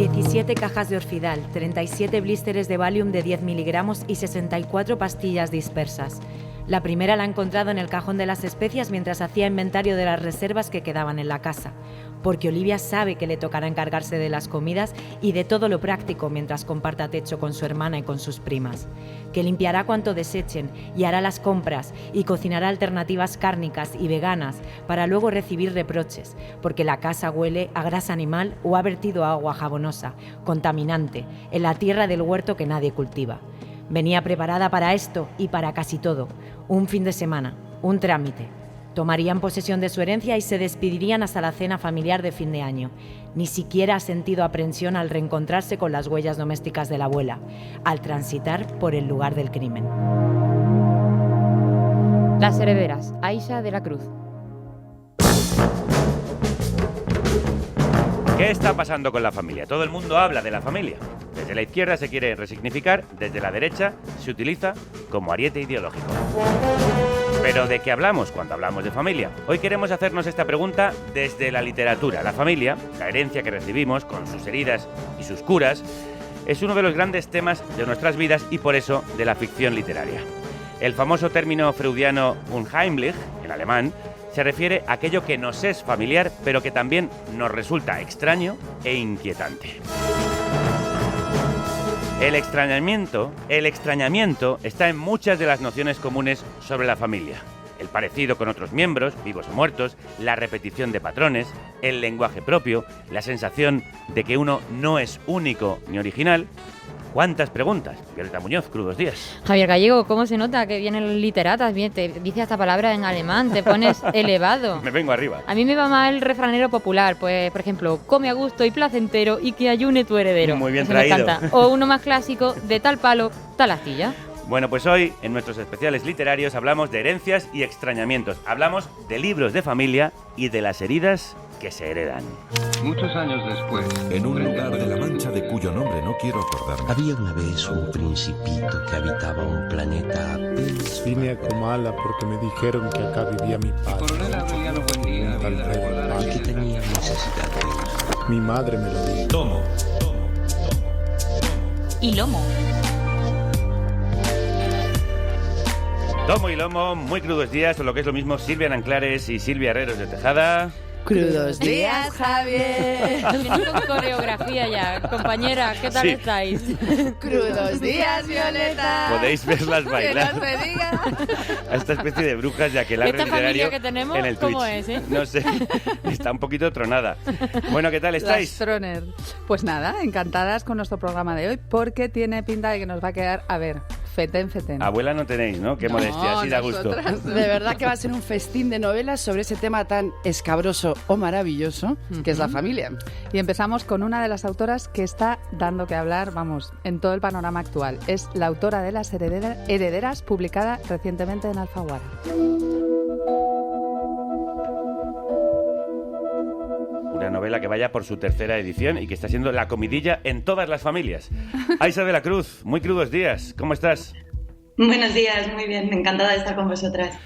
17 cajas de Orfidal, 37 blísteres de Valium de 10 miligramos y 64 pastillas dispersas. La primera la ha encontrado en el cajón de las especias mientras hacía inventario de las reservas que quedaban en la casa, porque Olivia sabe que le tocará encargarse de las comidas y de todo lo práctico mientras comparta techo con su hermana y con sus primas, que limpiará cuanto desechen y hará las compras y cocinará alternativas cárnicas y veganas para luego recibir reproches, porque la casa huele a grasa animal o ha vertido agua jabonosa, contaminante, en la tierra del huerto que nadie cultiva. Venía preparada para esto y para casi todo. Un fin de semana, un trámite. Tomarían posesión de su herencia y se despedirían hasta la cena familiar de fin de año. Ni siquiera ha sentido aprensión al reencontrarse con las huellas domésticas de la abuela, al transitar por el lugar del crimen. Las herederas, Aisha de la Cruz. ¿Qué está pasando con la familia? Todo el mundo habla de la familia. Desde la izquierda se quiere resignificar, desde la derecha se utiliza como ariete ideológico. ¿Pero de qué hablamos cuando hablamos de familia? Hoy queremos hacernos esta pregunta desde la literatura. La familia, la herencia que recibimos con sus heridas y sus curas, es uno de los grandes temas de nuestras vidas y por eso de la ficción literaria. El famoso término freudiano unheimlich, en alemán, se refiere a aquello que nos es familiar, pero que también nos resulta extraño e inquietante. El extrañamiento está en muchas de las nociones comunes sobre la familia. El parecido con otros miembros, vivos o muertos, la repetición de patrones, el lenguaje propio, la sensación de que uno no es único ni original. ¿Cuántas preguntas? Violeta Muñoz, crudos días. Javier Gallego, ¿cómo se nota que vienen literatas? Bien, te dice esta palabra en alemán, te pones elevado. Me vengo arriba. A mí me va mal el refranero popular, pues, por ejemplo, come a gusto y placentero y que ayune tu heredero. Muy bien Eso traído. me encanta. O uno más clásico, de tal palo, tal astilla. Bueno, pues hoy, en nuestros especiales literarios, hablamos de herencias y extrañamientos. Hablamos de libros de familia y de las heridas que se heredan. Muchos años después, en un lugar de la Mancha de cuyo nombre no quiero acordarme. Había una vez un principito que habitaba un planeta apenas... Vine a Comala porque me dijeron que acá vivía mi padre. Coronel Aureliano Buendía había recordado y que tenía necesidad de ir. Mi madre me lo dijo. Tomo. Y lomo. Tomo y lomo, muy crudos días, o lo que es lo mismo, Silvia Nanclares y Silvia Herreros de Tejada. Crudos días, Javier. Viene con coreografía ya. Compañera, ¿qué tal Sí. estáis? Crudos días, Violeta. Podéis verlas bailar. Que no se diga. A esta especie de brujas de aquelarre Esta literario familia que tenemos, en el Twitch. ¿cómo es, No sé, está un poquito tronada. Bueno, ¿qué tal Las estáis? Troner. Pues nada, encantadas con nuestro programa de hoy porque tiene pinta de que nos va a quedar, a ver, fetén. Abuela no tenéis, ¿no? Qué modestia, así da gusto. nosotras no. De verdad que va a ser un festín de novelas sobre ese tema tan escabroso o maravilloso que es la familia. Y empezamos con una de las autoras que está dando que hablar, vamos, en todo el panorama actual. Es la autora de Las herederas, publicada recientemente en Alfaguara. Una novela que vaya por su tercera edición y que está siendo la comidilla en todas las familias. Aisha de la Cruz, muy crudos días. ¿Cómo estás? Buenos días, muy bien, encantada de estar con vosotras.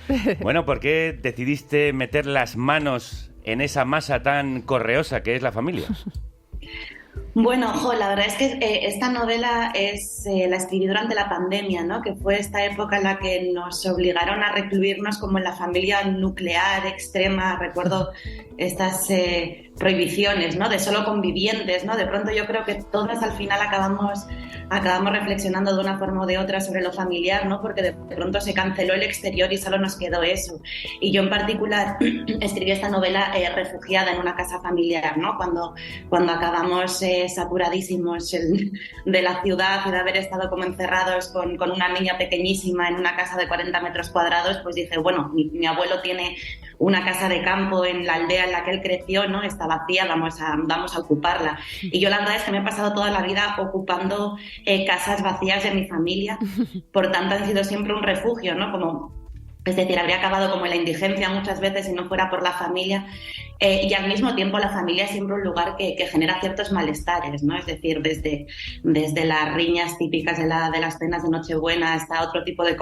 Bueno, ¿por qué decidiste meter las manos en esa masa tan correosa que es la familia? Bueno, la verdad es que esta novela la escribí durante la pandemia, ¿no? Que fue esta época en la que nos obligaron a recluirnos como en la familia nuclear extrema. Recuerdo estas prohibiciones, ¿no? De solo convivientes, ¿no? De pronto yo creo que todas al final acabamos reflexionando de una forma o de otra sobre lo familiar, ¿no? Porque de pronto se canceló el exterior y solo nos quedó eso. Y yo en particular escribí esta novela refugiada en una casa familiar, ¿no? Cuando acabamos saturadísimos de la ciudad y de haber estado como encerrados con una niña pequeñísima en una casa de 40 metros cuadrados, pues dije, bueno, mi abuelo tiene una casa de campo en la aldea en la que él creció, ¿no? Está vacía, vamos a ocuparla. Y yo la verdad es que me he pasado toda la vida ocupando casas vacías de mi familia, por tanto han sido siempre un refugio, ¿no? Es decir, habría acabado como en la indigencia muchas veces si no fuera por la familia. Y al mismo tiempo la familia es siempre un lugar que genera ciertos malestares, ¿no? Es decir, desde las riñas típicas de las cenas de Nochebuena hasta otro tipo de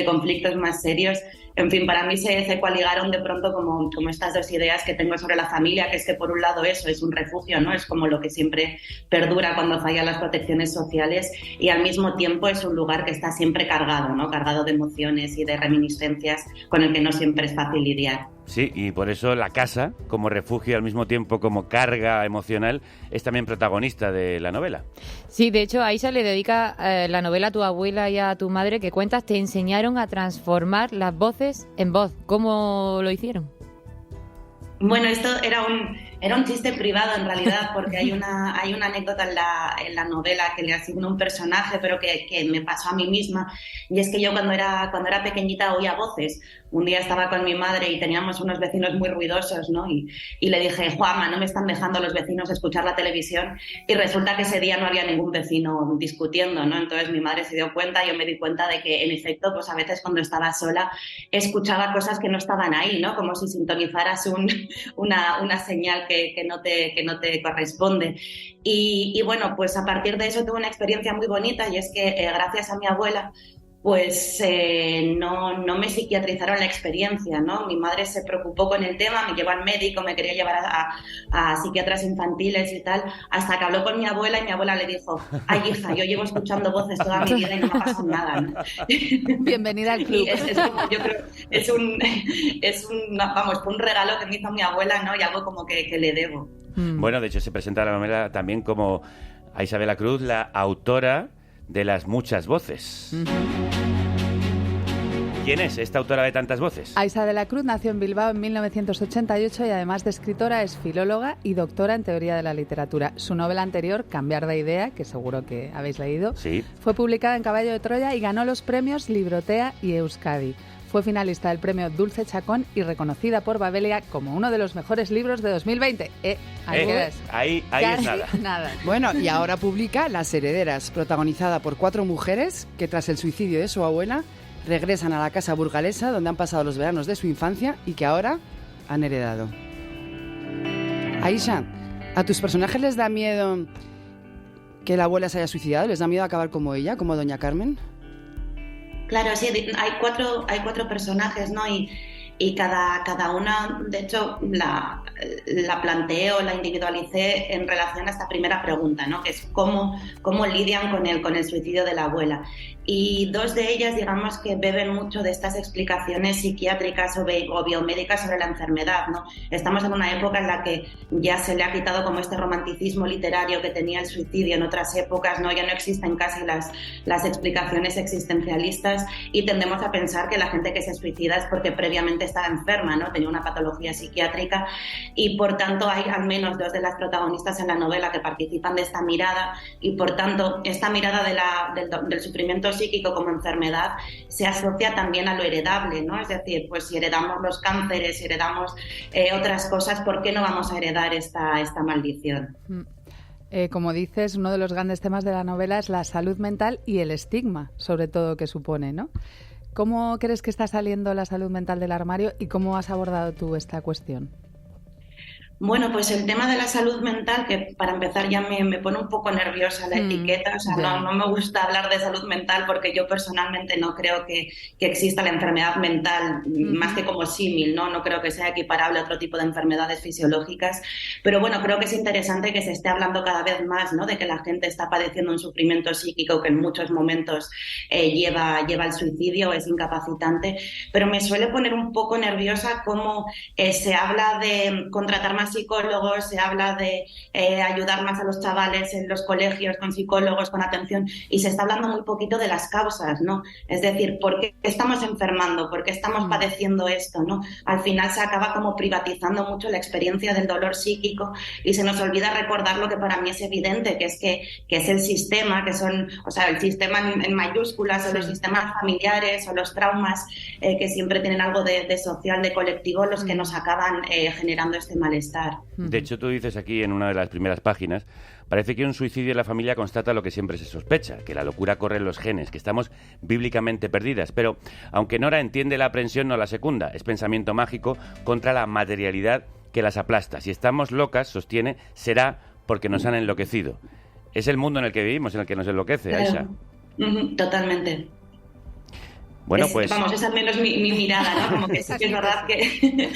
conflictos más serios. En fin, para mí se coaligaron de pronto como estas dos ideas que tengo sobre la familia, que es que por un lado eso es un refugio, ¿no? Es como lo que siempre perdura cuando fallan las protecciones sociales, y al mismo tiempo es un lugar que está siempre cargado, ¿no? Cargado de emociones y de reminiscencias con el que no siempre es fácil lidiar. Sí, y por eso la casa, como refugio al mismo tiempo como carga emocional, es también protagonista de la novela. Sí, de hecho, Aisha le dedica la novela a tu abuela y a tu madre, que cuentas te enseñaron a transformar las voces en voz. ¿Cómo lo hicieron? Bueno, esto era un chiste privado en realidad, porque hay una anécdota en la novela que le asigno un personaje, pero que me pasó a mí misma, y es que yo cuando era pequeñita oía voces. Un día estaba con mi madre y teníamos unos vecinos muy ruidosos, ¿no? Y le dije, Juanma, no me están dejando los vecinos escuchar la televisión, y resulta que ese día no había ningún vecino discutiendo, ¿no? Entonces mi madre se dio cuenta, yo me di cuenta de que en efecto, pues a veces cuando estaba sola escuchaba cosas que no estaban ahí, ¿no? Como si sintonizaras una señal que no te corresponde. Y bueno, pues a partir de eso tuve una experiencia muy bonita, y es que gracias a mi abuela pues no me psiquiatrizaron la experiencia, ¿no? Mi madre se preocupó con el tema, me llevó al médico, me quería llevar a psiquiatras infantiles y tal, hasta que habló con mi abuela, y mi abuela le dijo, ay hija, yo llevo escuchando voces toda mi vida y no me ha pasado nada, ¿no? Bienvenida al club. Yo creo, fue un regalo que me hizo mi abuela, ¿no? Y algo como que le debo. Bueno, de hecho se presenta la novela también como Aisha de la Cruz, la autora de las muchas voces. ¿Quién es esta autora de tantas voces? Aisha de la Cruz nació en Bilbao en 1988 y además de escritora es filóloga y doctora en teoría de la literatura. Su novela anterior, Cambiar de idea, que seguro que habéis leído, sí, fue publicada en Caballo de Troya y ganó los premios Librotea y Euskadi. Fue finalista del premio Dulce Chacón y reconocida por Babelia como uno de los mejores libros de 2020. Ahí es nada. Bueno, y ahora publica Las herederas, protagonizada por 4 mujeres que tras el suicidio de su abuela regresan a la casa burgalesa donde han pasado los veranos de su infancia y que ahora han heredado. Aisha, ¿a tus personajes les da miedo que la abuela se haya suicidado? ¿Les da miedo acabar como ella, como Doña Carmen? Claro, sí, hay cuatro personajes, ¿no? Y cada una, de hecho, la planteo, la individualicé en relación a esta primera pregunta, ¿no? Que es cómo lidian con el suicidio de la abuela. Y 2 de ellas, digamos, que beben mucho de estas explicaciones psiquiátricas o biomédicas sobre la enfermedad, ¿no? Estamos en una época en la que ya se le ha quitado como este romanticismo literario que tenía el suicidio en otras épocas, ¿no? Ya no existen casi las explicaciones existencialistas, y tendemos a pensar que la gente que se suicida es porque previamente estaba enferma, ¿no? Tenía una patología psiquiátrica, y por tanto hay al menos 2 de las protagonistas en la novela que participan de esta mirada, y por tanto esta mirada del sufrimiento psíquico como enfermedad se asocia también a lo heredable, ¿no? Es decir, pues si heredamos los cánceres, si heredamos otras cosas, ¿por qué no vamos a heredar esta maldición? Como dices, uno de los grandes temas de la novela es la salud mental y el estigma, sobre todo, que supone, ¿no? ¿Cómo crees que está saliendo la salud mental del armario y cómo has abordado tú esta cuestión? Bueno, pues el tema de la salud mental, que para empezar ya me pone un poco nerviosa la etiqueta, o sea, no me gusta hablar de salud mental porque yo personalmente no creo que exista la enfermedad mental más que como símil, ¿no? No creo que sea equiparable a otro tipo de enfermedades fisiológicas, pero bueno, creo que es interesante que se esté hablando cada vez más, ¿no? De que la gente está padeciendo un sufrimiento psíquico que en muchos momentos lleva al suicidio, es incapacitante, pero me suele poner un poco nerviosa cómo se habla de contratar más psicólogos, se habla de ayudar más a los chavales en los colegios con psicólogos, con atención, y se está hablando muy poquito de las causas, ¿no? Es decir, ¿por qué estamos enfermando? ¿Por qué estamos padeciendo esto, ¿no? Al final se acaba como privatizando mucho la experiencia del dolor psíquico y se nos olvida recordar lo que para mí es evidente, que es el sistema, que son, o sea, el sistema en mayúsculas, o los sistemas familiares, o los traumas que siempre tienen algo de social, de colectivo, los que nos acaban generando este malestar. De hecho, tú dices aquí en una de las primeras páginas, parece que un suicidio en la familia constata lo que siempre se sospecha, que la locura corre en los genes, que estamos bíblicamente perdidas. Pero, aunque Nora entiende la aprensión, no la secunda. Es pensamiento mágico contra la materialidad que las aplasta. Si estamos locas, sostiene, será porque nos han enloquecido. Es el mundo en el que vivimos, en el que nos enloquece, Aisha. Totalmente. Bueno, pues... Vamos, esa es al menos mi mirada, ¿no? Como que sí que es verdad que...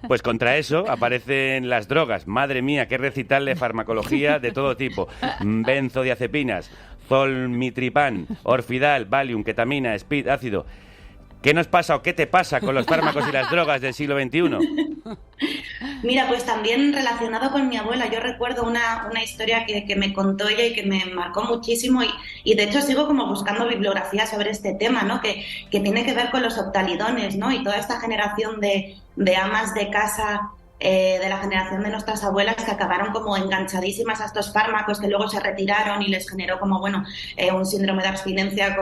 Pues contra eso aparecen las drogas. Madre mía, qué recital de farmacología de todo tipo. Benzodiazepinas, zolmitripán, orfidal, valium, ketamina, speed, ácido... ¿Qué nos pasa o qué te pasa con los fármacos y las drogas del siglo XXI? Mira, pues también relacionado con mi abuela, yo recuerdo una historia que me contó ella y que me marcó muchísimo y de hecho sigo como buscando bibliografía sobre este tema, ¿no? Que tiene que ver con los optalidones, ¿no? Y toda esta generación de amas de casa de la generación de nuestras abuelas que acabaron como enganchadísimas a estos fármacos que luego se retiraron y les generó como, bueno, un síndrome de abstinencia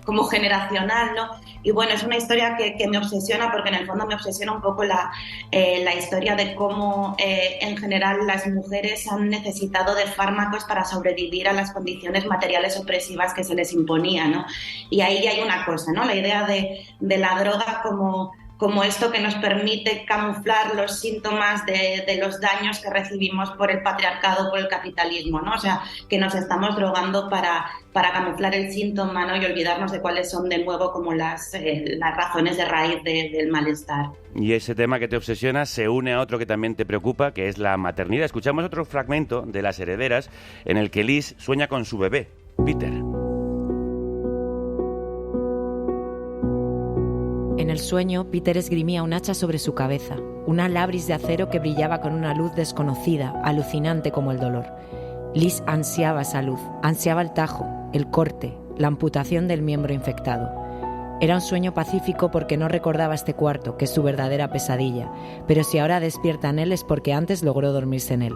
como generacional, ¿no? Y bueno, es una historia que me obsesiona porque en el fondo me obsesiona un poco la historia de cómo en general las mujeres han necesitado de fármacos para sobrevivir a las condiciones materiales opresivas que se les imponía, ¿no? Y ahí hay una cosa, ¿no? La idea de la droga como esto que nos permite camuflar los síntomas de los daños que recibimos por el patriarcado, por el capitalismo, ¿no? O sea, que nos estamos drogando para camuflar el síntoma, ¿no? Y olvidarnos de cuáles son de nuevo como las razones de raíz del malestar. Y ese tema que te obsesiona se une a otro que también te preocupa, que es la maternidad. Escuchamos otro fragmento de Las herederas en el que Liz sueña con su bebé, Peter. En el sueño, Peter esgrimía un hacha sobre su cabeza, una labris de acero que brillaba con una luz desconocida, alucinante como el dolor. Liz ansiaba esa luz, ansiaba el tajo, el corte, la amputación del miembro infectado. Era un sueño pacífico porque no recordaba este cuarto, que es su verdadera pesadilla, pero si ahora despierta en él es porque antes logró dormirse en él.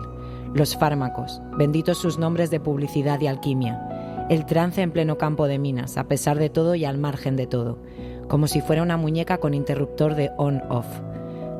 Los fármacos, benditos sus nombres de publicidad y alquimia. El trance en pleno campo de minas, a pesar de todo y al margen de todo. Como si fuera una muñeca con interruptor de on-off.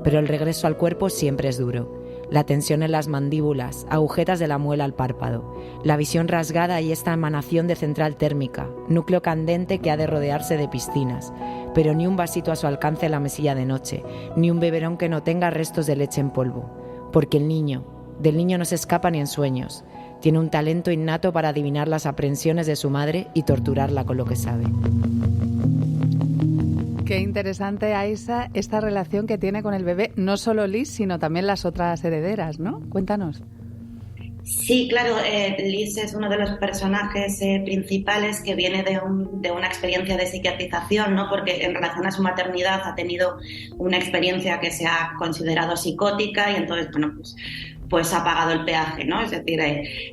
Pero el regreso al cuerpo siempre es duro. La tensión en las mandíbulas, agujetas de la muela al párpado, la visión rasgada y esta emanación de central térmica, núcleo candente que ha de rodearse de piscinas, pero ni un vasito a su alcance en la mesilla de noche, ni un beberón que no tenga restos de leche en polvo. Porque del niño no se escapa ni en sueños. Tiene un talento innato para adivinar las aprensiones de su madre y torturarla con lo que sabe. Qué interesante, Aisha, esta relación que tiene con el bebé, no solo Liz, sino también las otras herederas, ¿no? Cuéntanos. Sí, claro, Liz es uno de los personajes principales que viene de una experiencia de psiquiatrización, ¿no? Porque en relación a su maternidad ha tenido una experiencia que se ha considerado psicótica y entonces, bueno, pues ha pagado el peaje, ¿no? Es decir,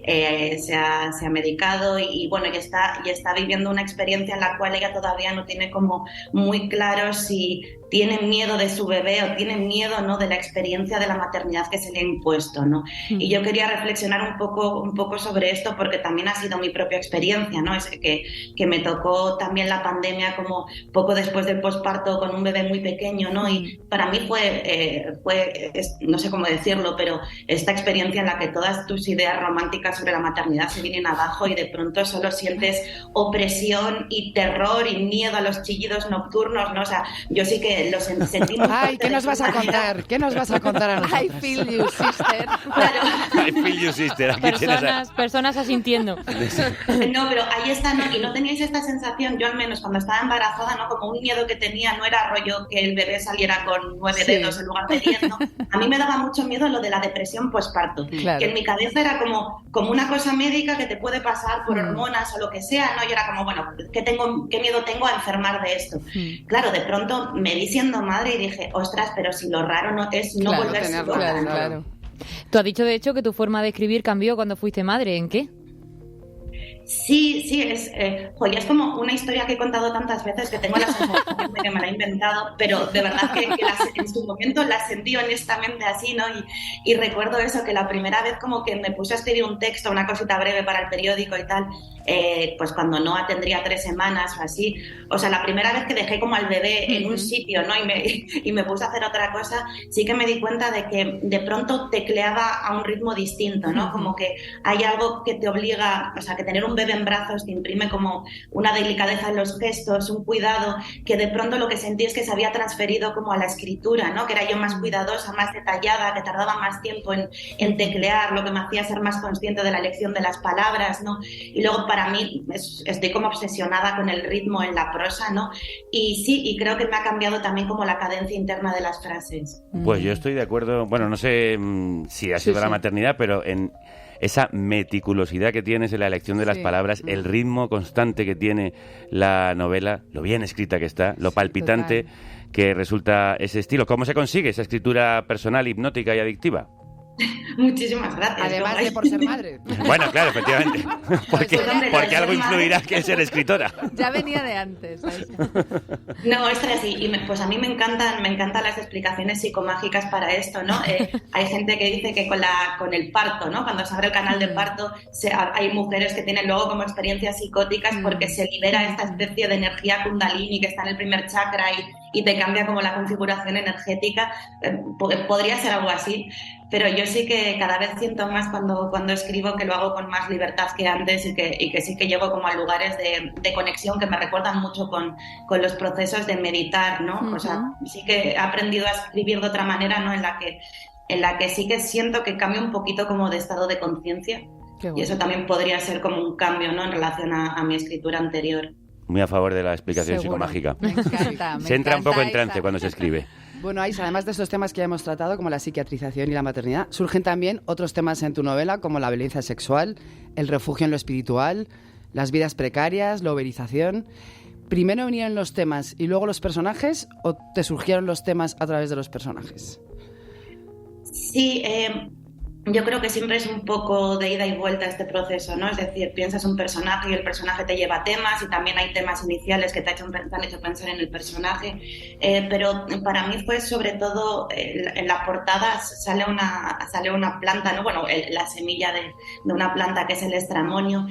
se ha medicado y bueno, y está viviendo una experiencia en la cual ella todavía no tiene como muy claro si tiene miedo de su bebé o tiene miedo, ¿no?, de la experiencia de la maternidad que se le ha impuesto, ¿no? Y yo quería reflexionar un poco sobre esto porque también ha sido mi propia experiencia, ¿no? Es que me tocó también la pandemia como poco después del posparto con un bebé muy pequeño, ¿no? Y para mí fue no sé cómo decirlo, pero esta experiencia en la que todas tus ideas románticas sobre la maternidad se vienen abajo y de pronto solo sientes opresión y terror y miedo a los chillidos nocturnos, ¿no? O sea, yo sí que lo sentí muy Ay, ¿qué nos vas a contar? ¿Qué nos vas a contar a nosotros? I feel you, sister. Claro. I feel you, sister. Aquí Personas asintiendo. No, pero ahí está, ¿no? Y no teníais esta sensación, yo al menos cuando estaba embarazada, ¿no? Como un miedo que tenía, no era rollo que el bebé saliera con 9 dedos en lugar de 10, ¿no? A mí me daba mucho miedo lo de la depresión posparto, claro. Que en mi cabeza era como una cosa médica que te puede pasar por hormonas o lo que sea, ¿no? Y era como, bueno, ¿qué miedo tengo a enfermar de esto? Claro, de pronto me vi siendo madre y dije, ostras, pero si lo raro no es no volverse loca. Claro. Tú has dicho, de hecho, que tu forma de escribir cambió cuando fuiste madre. ¿En qué? Sí, es como una historia que he contado tantas veces que tengo la sensación de que me la he inventado, pero de verdad que en su momento la sentí honestamente así, ¿no? Y recuerdo eso, que la primera vez como que me puse a escribir un texto, una cosita breve para el periódico y tal, pues cuando Noah tendría 3 semanas o así, o sea, la primera vez que dejé como al bebé en un sitio, ¿no? Y me puse a hacer otra cosa, sí que me di cuenta de que de pronto tecleaba a un ritmo distinto, ¿no? Como que hay algo que te obliga, o sea, que tener un un bebé en brazos te imprime como una delicadeza en los gestos, un cuidado, que de pronto lo que sentí es que se había transferido como a la escritura, ¿no? Que era yo más cuidadosa, más detallada, que tardaba más tiempo en teclear, lo que me hacía ser más consciente de la elección de las palabras, ¿no? Y luego para mí estoy como obsesionada con el ritmo en la prosa, ¿no? Y sí, y creo que me ha cambiado también como la cadencia interna de las frases. Pues yo estoy de acuerdo, bueno, no sé si ha sido la maternidad, pero en esa meticulosidad que tienes en la elección de las palabras, el ritmo constante que tiene la novela, lo bien escrita que está, lo palpitante que resulta ese estilo. ¿Cómo se consigue esa escritura personal, hipnótica y adictiva? Muchísimas gracias. Además de por ser madre. Bueno, claro, efectivamente. Porque algo influirá que ser escritora. Ya venía de antes. No, es así. Y pues a mí me encantan las explicaciones psicomágicas para esto, ¿no? Hay gente que dice que con el parto, ¿no? Cuando se abre el canal de parto, hay mujeres que tienen luego como experiencias psicóticas porque se libera esta especie de energía kundalini que está en el primer chakra y te cambia como la configuración energética. Podría ser algo así. Pero yo sí que cada vez siento más cuando escribo que lo hago con más libertad que antes y que sí que llego como a lugares de conexión que me recuerdan mucho con los procesos de meditar, ¿no? O sea, sí que he aprendido a escribir de otra manera, ¿no? En la que sí que siento que cambio un poquito como de estado de conciencia. Y eso también podría ser como un cambio, ¿no? En relación a mi escritura anterior. Muy a favor de la explicación psicomágica. Me encanta. Se entra un poco en trance cuando se escribe. Bueno, Aisha, además de estos temas que ya hemos tratado, como la psiquiatrización y la maternidad, surgen también otros temas en tu novela, como la violencia sexual, el refugio en lo espiritual, las vidas precarias, la uberización. ¿Primero vinieron los temas y luego los personajes, o te surgieron los temas a través de los personajes? Sí, yo creo que siempre es un poco de ida y vuelta este proceso, ¿no? Es decir, piensas un personaje y el personaje te lleva temas y también hay temas iniciales que te han hecho pensar en el personaje, pero para mí fue sobre todo, en la portada sale una planta, ¿no? Bueno, la semilla de una planta que es el estramonio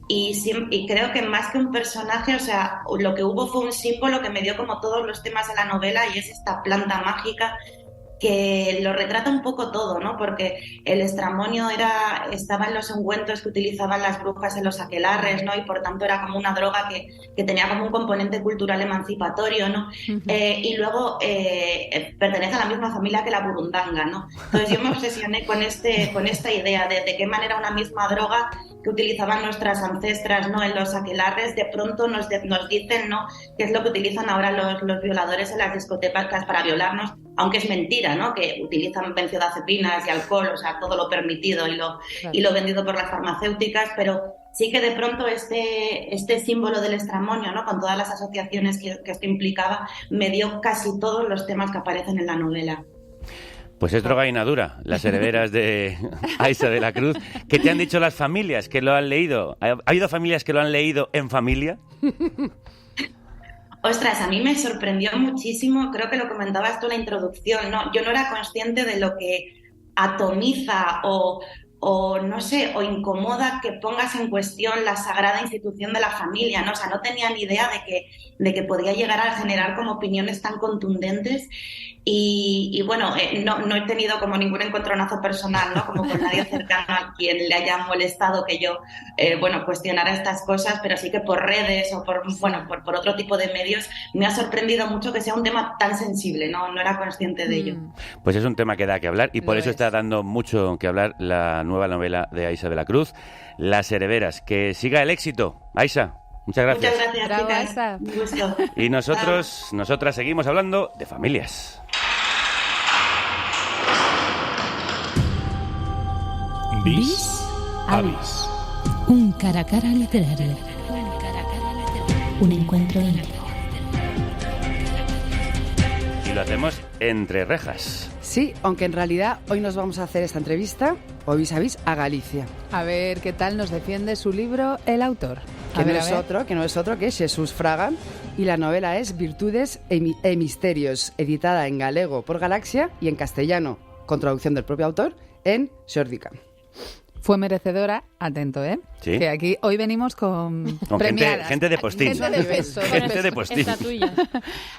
y creo que más que un personaje, o sea, lo que hubo fue un símbolo que me dio como todos los temas de la novela y es esta planta mágica que lo retrata un poco todo, ¿no? Porque el estramonio estaba en los ungüentos que utilizaban las brujas en los aquelarres, ¿no? Y por tanto era como una droga que tenía como un componente cultural emancipatorio, ¿no? Y luego pertenece a la misma familia que la burundanga, ¿no? Entonces yo me obsesioné con esta idea de qué manera una misma droga que utilizaban nuestras ancestras, ¿no? En los aquelarres, de pronto nos dicen, ¿no? Qué es lo que utilizan ahora los violadores en las discotecas para violarnos, aunque es mentira, ¿no? Que utilizan benzodiazepinas y alcohol, o sea, todo lo permitido y lo vendido por las farmacéuticas, pero sí que de pronto este símbolo del estramonio, ¿no? Con todas las asociaciones que esto implicaba, me dio casi todos los temas que aparecen en la novela. Pues es drogaína dura, las herederas de Aisha de la Cruz. ¿Qué te han dicho las familias que lo han leído? ¿Ha habido familias que lo han leído en familia? Ostras, a mí me sorprendió muchísimo, creo que lo comentabas tú en la introducción, ¿no? Yo no era consciente de lo que atomiza o no sé, o incomoda que pongas en cuestión la sagrada institución de la familia, ¿no? O sea, no tenía ni idea de que podía llegar a generar como opiniones tan contundentes y bueno, no he tenido como ningún encontronazo personal, ¿no? Como con nadie cercano a quien le haya molestado que yo, cuestionara estas cosas, pero sí que por redes o por otro tipo de medios me ha sorprendido mucho que sea un tema tan sensible, no era consciente de ello. Pues es un tema que da que hablar y por eso está dando mucho que hablar la nueva novela de Aisha de la Cruz, Las herederas. Que siga el éxito, Aisha. Muchas gracias. Muchas gracias, Bravo, chicas. Aisha. Un gusto. Y nosotras seguimos hablando de familias. Vis a vis. Un cara a cara literario. Un encuentro íntimo. Y lo hacemos entre rejas. Sí, aunque en realidad hoy nos vamos a hacer esta entrevista, o vis a vis, a Galicia. A ver qué tal nos defiende su libro el autor. Que no es otro que Jesús Fraga, y la novela es Virtudes e Misterios, editada en galego por Galaxia y en castellano, con traducción del propio autor, en Xórdica. fue merecedora, atento, Sí. que aquí hoy venimos con premiadas. Gente de postín. Gente de peso. Gente de postín. Esta tuya.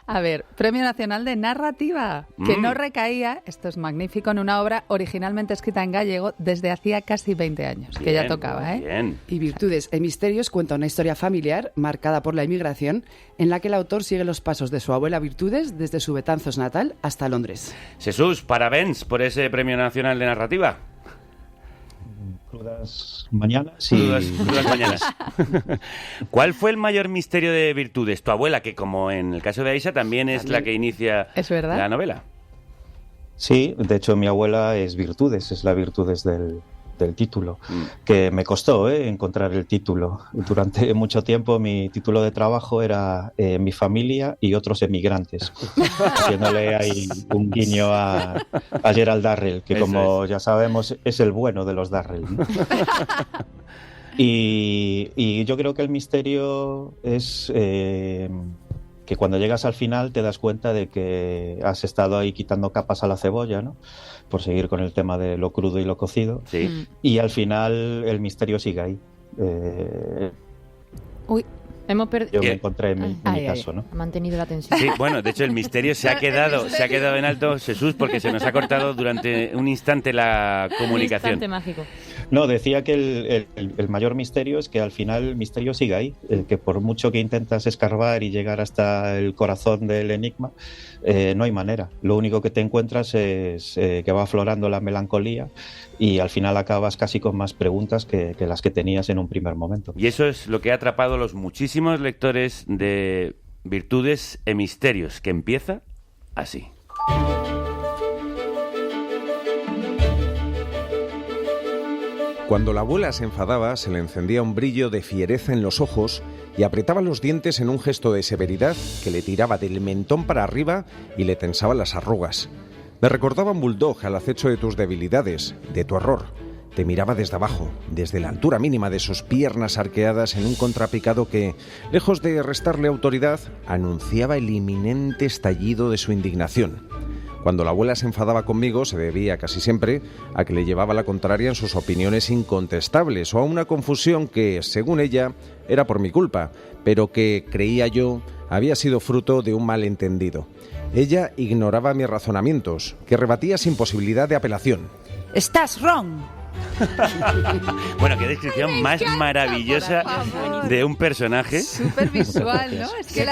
A ver, Premio Nacional de Narrativa, que no recaía, esto es magnífico, en una obra originalmente escrita en gallego desde hacía casi 20 años, que ya tocaba, Bien. Y Virtudes e Misterios cuenta una historia familiar marcada por la inmigración en la que el autor sigue los pasos de su abuela Virtudes desde su Betanzos natal hasta Londres. Jesús, parabéns por ese Premio Nacional de Narrativa. Crudas mañanas y... Crudas mañanas. ¿Cuál fue el mayor misterio de Virtudes? Tu abuela, que como en el caso de Aisha también es la que inicia la novela. Sí, de hecho mi abuela es Virtudes, es la Virtudes del título, que me costó encontrar el título. Durante mucho tiempo mi título de trabajo era Mi familia y otros emigrantes, haciéndole ahí un guiño a Gerald Darrell, que como ya sabemos es el bueno de los Darrell, ¿no? Y yo creo que el misterio es que cuando llegas al final te das cuenta de que has estado ahí quitando capas a la cebolla, ¿no? Por seguir con el tema de lo crudo y lo cocido. Sí. Y al final el misterio sigue ahí. Uy, hemos perdido. Yo me encontré en mi caso, ¿no? Ha mantenido la tensión. Sí, bueno, de hecho el misterio se ha quedado en alto, Jesús, porque se nos ha cortado durante un instante la comunicación. Un instante mágico. No, decía que el mayor misterio es que al final el misterio sigue ahí, que por mucho que intentas escarbar y llegar hasta el corazón del enigma, no hay manera. Lo único que te encuentras es que va aflorando la melancolía y al final acabas casi con más preguntas que las que tenías en un primer momento. Y eso es lo que ha atrapado a los muchísimos lectores de Virtudes e Misterios, que empieza así. Cuando la abuela se enfadaba, se le encendía un brillo de fiereza en los ojos y apretaba los dientes en un gesto de severidad que le tiraba del mentón para arriba y le tensaba las arrugas. Me recordaba un bulldog al acecho de tus debilidades, de tu error. Te miraba desde abajo, desde la altura mínima de sus piernas arqueadas en un contrapicado que, lejos de restarle autoridad, anunciaba el inminente estallido de su indignación. Cuando la abuela se enfadaba conmigo se debía casi siempre a que le llevaba la contraria en sus opiniones incontestables o a una confusión que, según ella, era por mi culpa, pero que, creía yo, había sido fruto de un malentendido. Ella ignoraba mis razonamientos, que rebatía sin posibilidad de apelación. ¡Estás wrong! Bueno, qué descripción más maravillosa de un personaje. Súper visual, ¿no? Es que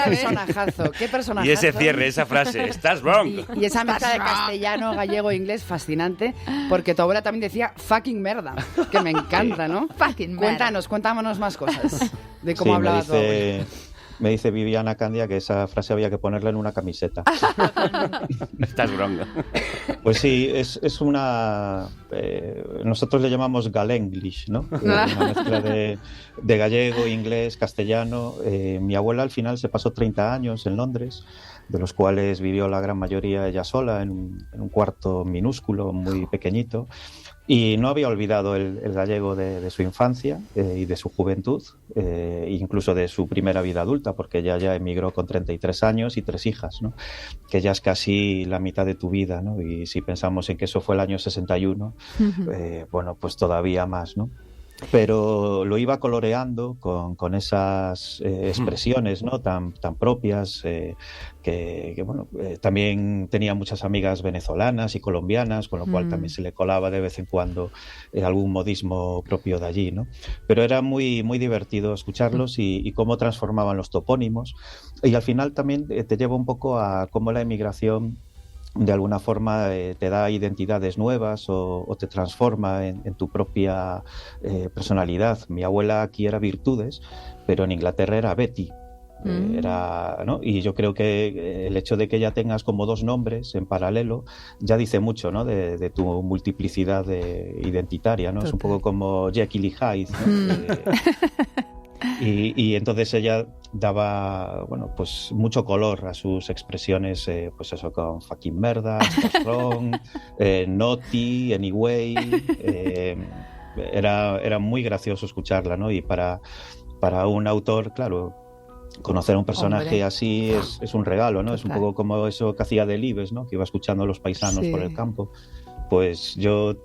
qué personajazo. Y ese cierre, esa frase, estás wrong. Y esa mezcla de castellano, gallego e inglés fascinante, porque tu abuela también decía fucking merda, que me encanta, ¿no? Fucking merda. Cuéntanos más cosas de cómo hablaba tu abuela. Me dice Viviana Candia que esa frase había que ponerla en una camiseta. Estás bronco. Pues sí, es una... nosotros le llamamos galenglish, ¿no? Una mezcla de gallego, inglés, castellano. Mi abuela al final se pasó 30 años en Londres, de los cuales vivió la gran mayoría ella sola, en un cuarto minúsculo, muy pequeñito. Y no había olvidado el gallego de su infancia y de su juventud, incluso de su primera vida adulta, porque ella ya emigró con 33 años y 3 hijas, ¿no? Que ya es casi la mitad de tu vida, ¿no? Y si pensamos en que eso fue el año 61, bueno, pues todavía más, ¿no? Pero lo iba coloreando con esas expresiones, ¿no? tan propias, que bueno, también tenía muchas amigas venezolanas y colombianas, con lo cual también se le colaba de vez en cuando algún modismo propio de allí, ¿no? Pero era muy, muy divertido escucharlos y cómo transformaban los topónimos, y al final también te lleva un poco a cómo la emigración de alguna forma te da identidades nuevas o te transforma en tu propia personalidad. Mi abuela aquí era Virtudes, pero en Inglaterra era Betty. ¿No? Y yo creo que el hecho de que ya tengas como 2 nombres en paralelo ya dice mucho, ¿no? de tu multiplicidad identitaria, ¿no? Es un poco como Jekyll y Hyde, ¿no? Y entonces ella daba, bueno, pues mucho color a sus expresiones, pues eso, con fucking merda, estás wrong, naughty, anyway. Era muy gracioso escucharla, ¿no? Y para un autor, claro, conocer a un personaje así es un regalo, ¿no? Total. Es un poco como eso que hacía Delibes, ¿no? Que iba escuchando a los paisanos por el campo. Pues yo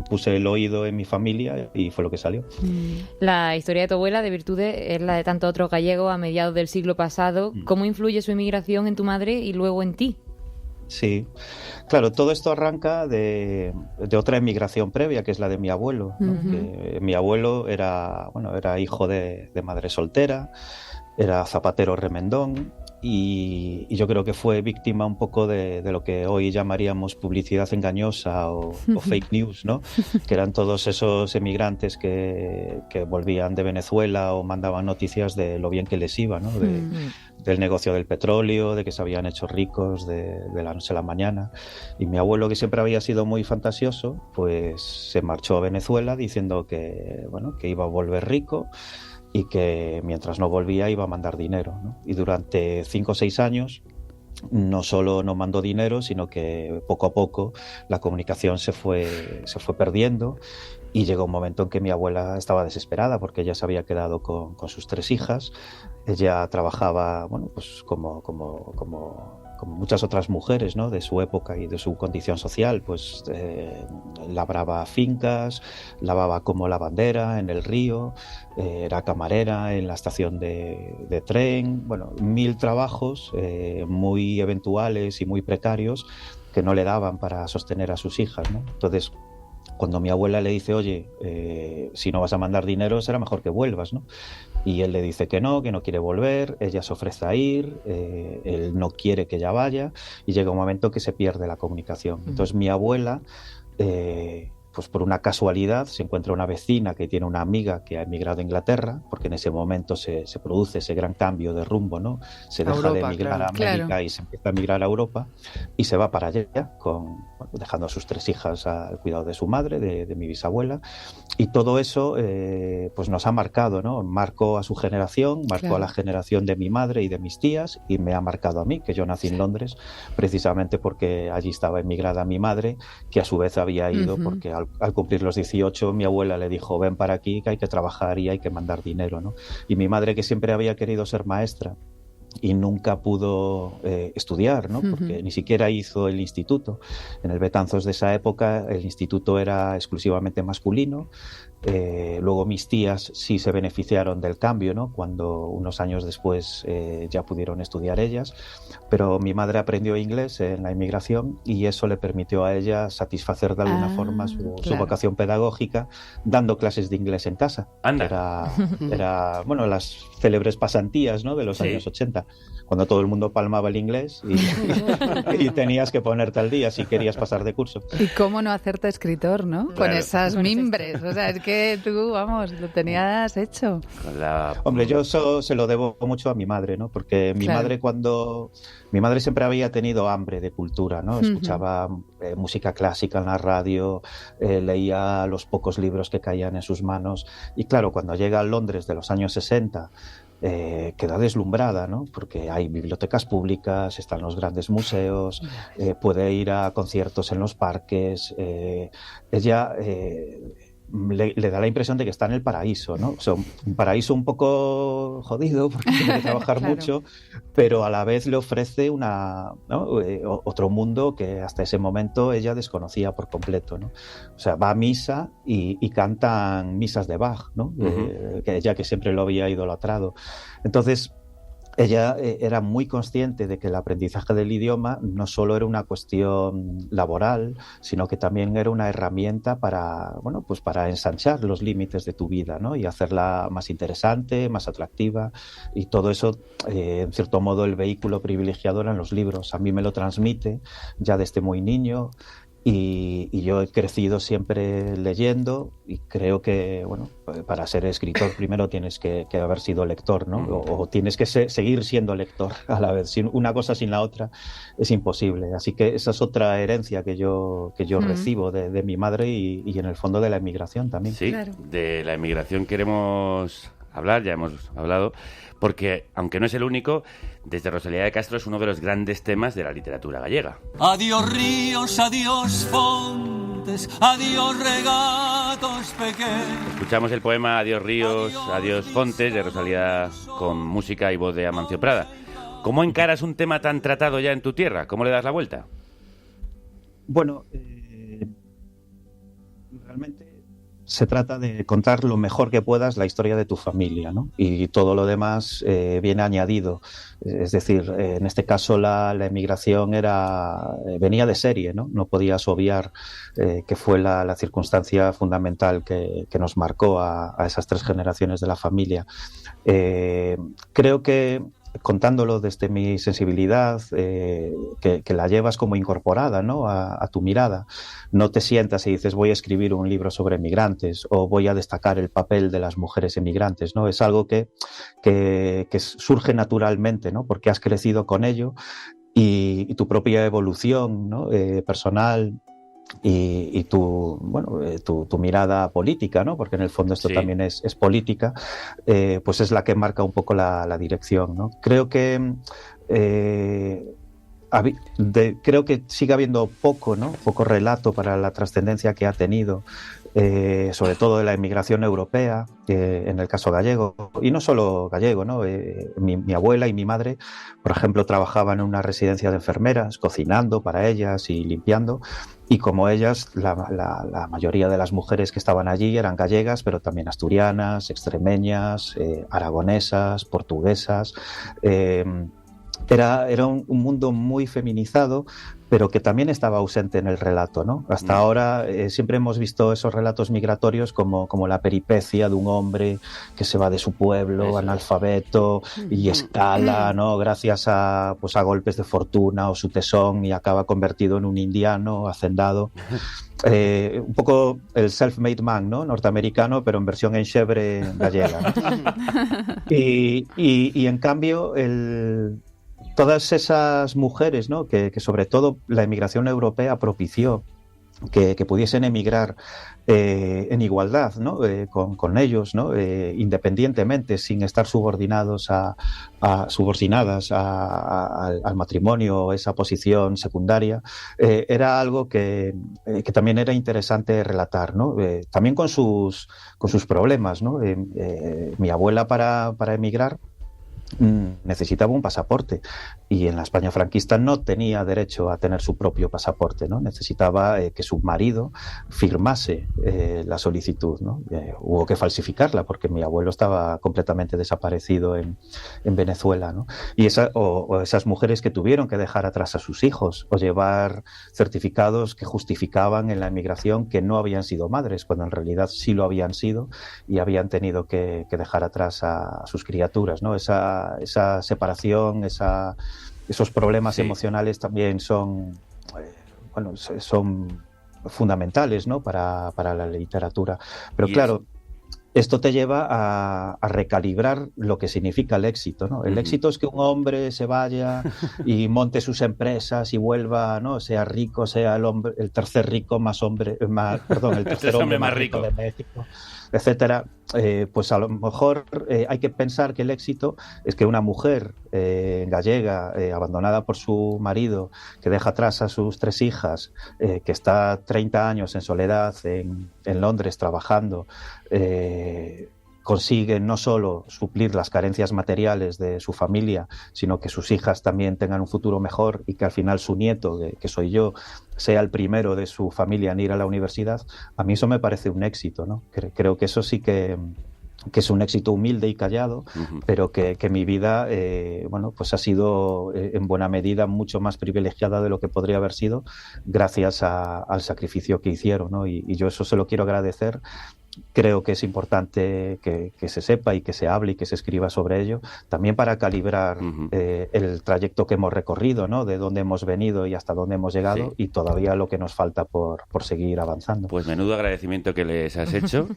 puse el oído en mi familia y fue lo que salió. La historia de tu abuela de virtudes es la de tantos otros gallegos a mediados del siglo pasado. ¿Cómo influye su inmigración en tu madre y luego en ti? Sí, claro, todo esto arranca de otra emigración previa, que es la de mi abuelo, ¿no? Que mi abuelo era hijo de madre soltera, era zapatero remendón, y yo creo que fue víctima un poco de lo que hoy llamaríamos publicidad engañosa o fake news, ¿no? Que eran todos esos emigrantes que volvían de Venezuela o mandaban noticias de lo bien que les iba, ¿no? Del negocio del petróleo, de que se habían hecho ricos de la noche a la mañana. Y mi abuelo, que siempre había sido muy fantasioso, pues se marchó a Venezuela diciendo que iba a volver rico y que mientras no volvía iba a mandar dinero, ¿no? Y durante 5 o 6 años no solo no mandó dinero, sino que poco a poco la comunicación se fue perdiendo, y llegó un momento en que mi abuela estaba desesperada porque ella se había quedado con sus 3 hijas. Ella trabajaba, pues como muchas otras mujeres, ¿no?, de su época y de su condición social, pues labraba fincas, lavaba como lavandera en el río, era camarera en la estación de tren, 1000 trabajos muy eventuales y muy precarios que no le daban para sostener a sus hijas, ¿no? Entonces, cuando mi abuela le dice, oye, si no vas a mandar dinero, será mejor que vuelvas, ¿no? Y él le dice que no quiere volver, ella se ofrece a ir, él no quiere que ella vaya, y llega un momento que se pierde la comunicación. Entonces mi abuela, pues por una casualidad, se encuentra una vecina que tiene una amiga que ha emigrado a Inglaterra, porque en ese momento se produce ese gran cambio de rumbo, ¿no? Se deja de emigrar a América y se empieza a emigrar a Europa, y se va para allá dejando a sus 3 hijas al cuidado de su madre, de mi bisabuela. Y todo eso pues nos ha marcado, ¿no? Marcó a su generación, marcó a la generación de mi madre y de mis tías, y me ha marcado a mí, que yo nací en Londres precisamente porque allí estaba emigrada mi madre, que a su vez había ido porque al cumplir los 18 mi abuela le dijo, ven para aquí que hay que trabajar y hay que mandar dinero, ¿no? Y mi madre, que siempre había querido ser maestra y nunca pudo estudiar, ¿no? Porque ni siquiera hizo el instituto. En el Betanzos de esa época el instituto era exclusivamente masculino. Luego mis tías sí se beneficiaron del cambio, ¿no?, cuando unos años después ya pudieron estudiar ellas, pero mi madre aprendió inglés en la inmigración y eso le permitió a ella satisfacer de alguna forma su vocación pedagógica, dando clases de inglés en casa. Anda. Era las célebres pasantías, ¿no?, de los años 80, cuando todo el mundo palmaba el inglés y tenías que ponerte al día si querías pasar de curso. Y cómo no hacerte escritor, ¿no? Claro. Con esas mimbres, o sea, es que tú, lo tenías hecho. Hombre, yo eso se lo debo mucho a mi madre, ¿no? Porque mi madre siempre había tenido hambre de cultura, ¿no? Escuchaba música clásica en la radio, leía los pocos libros que caían en sus manos, y claro, cuando llega a Londres de los años 60, queda deslumbrada, ¿no? Porque hay bibliotecas públicas, están los grandes museos, puede ir a conciertos en los parques. Ella le da la impresión de que está en el paraíso, ¿no? O sea, un paraíso un poco jodido porque tiene que trabajar mucho, pero a la vez le ofrece otro mundo que hasta ese momento ella desconocía por completo, ¿no? O sea, va a misa y cantan misas de Bach, ¿no? Que ella, que siempre lo había idolatrado. Entonces, ella era muy consciente de que el aprendizaje del idioma no solo era una cuestión laboral, sino que también era una herramienta para ensanchar los límites de tu vida, ¿no? Y hacerla más interesante, más atractiva, y todo eso, en cierto modo, el vehículo privilegiado eran los libros. A mí me lo transmite ya desde muy niño. Y yo he crecido siempre leyendo, y creo que, para ser escritor primero tienes que haber sido lector, ¿no? O tienes que seguir siendo lector a la vez. Una cosa sin la otra es imposible. Así que esa es otra herencia que yo recibo de mi madre y en el fondo de la emigración también. Sí, claro. De la emigración queremos hablar, ya hemos hablado, porque, aunque no es el único, desde Rosalía de Castro es uno de los grandes temas de la literatura gallega. Adiós ríos, adiós fontes, adiós regatos pequeños. Escuchamos el poema Adiós ríos, adiós fontes de Rosalía con música y voz de Amancio Prada. ¿Cómo encaras un tema tan tratado ya en tu tierra? ¿Cómo le das la vuelta? Bueno, realmente se trata de contar lo mejor que puedas la historia de tu familia, ¿no? Y todo lo demás viene añadido. Es decir, en este caso la emigración venía de serie, ¿no? No podías obviar que fue la circunstancia fundamental que nos marcó a esas 3 generaciones de la familia. Creo que contándolo desde mi sensibilidad, que la llevas como incorporada, ¿no? a tu mirada. No te sientas y dices voy a escribir un libro sobre migrantes o voy a destacar el papel de las mujeres emigrantes, ¿no? Es algo que surge naturalmente, ¿no? Porque has crecido con ello y tu propia evolución, ¿no? Personal y tu mirada política, ¿no? Porque en el fondo esto también es política, pues es la que marca un poco la dirección, ¿no? Creo que creo que sigue habiendo poco relato para la trascendencia que ha tenido, sobre todo de la inmigración europea, en el caso gallego, y no solo gallego, ¿no? Mi abuela y mi madre, por ejemplo, trabajaban en una residencia de enfermeras, cocinando para ellas y limpiando, y como ellas, la mayoría de las mujeres que estaban allí eran gallegas, pero también asturianas, extremeñas, aragonesas, portuguesas. Era un mundo muy feminizado, pero que también estaba ausente en el relato, ¿no? Hasta ahora siempre hemos visto esos relatos migratorios como la peripecia de un hombre que se va de su pueblo, analfabeto, y escala, ¿no? Gracias a golpes de fortuna o su tesón, y acaba convertido en un indiano, hacendado. Un poco el self-made man, ¿no? Norteamericano, pero en versión enxebre gallega, ¿no? Y en cambio todas esas mujeres, ¿no? que sobre todo la emigración europea propició que pudiesen emigrar en igualdad, ¿no? con ellos, ¿no? Independientemente, sin estar subordinadas al matrimonio, esa posición secundaria, era algo que también era interesante relatar, ¿no? También con sus problemas, ¿no? Mi abuela para emigrar necesitaba un pasaporte, y en la España franquista no tenía derecho a tener su propio pasaporte, ¿no? Necesitaba que su marido firmase la solicitud, ¿no? Hubo que falsificarla porque mi abuelo estaba completamente desaparecido en Venezuela, ¿no? Y esas mujeres que tuvieron que dejar atrás a sus hijos o llevar certificados que justificaban en la emigración que no habían sido madres, cuando en realidad sí lo habían sido, y habían tenido que dejar atrás a sus criaturas, ¿no? Esa separación, esos problemas emocionales también son fundamentales, ¿no? para la literatura. Pero claro, esto te lleva a recalibrar lo que significa el éxito, ¿no? El éxito es que un hombre se vaya y monte sus empresas y vuelva, ¿no? Sea rico, sea el tercer rico el tercer hombre más rico de México, etcétera. Pues a lo mejor hay que pensar que el éxito es que una mujer gallega, abandonada por su marido, que deja atrás a sus 3 hijas, que está 30 años en soledad en Londres trabajando, consigue no solo suplir las carencias materiales de su familia, sino que sus hijas también tengan un futuro mejor, y que al final su nieto, que soy yo, sea el primero de su familia en ir a la universidad. A mí eso me parece un éxito, ¿no? Creo que eso sí que es un éxito humilde y callado, pero que mi vida pues ha sido en buena medida mucho más privilegiada de lo que podría haber sido, gracias al sacrificio que hicieron, ¿no? Y yo eso se lo quiero agradecer. Creo que es importante que se sepa y que se hable y que se escriba sobre ello, también para calibrar el trayecto que hemos recorrido, ¿no? De dónde hemos venido y hasta dónde hemos llegado, y todavía lo que nos falta por seguir avanzando. Pues menudo agradecimiento que les has hecho.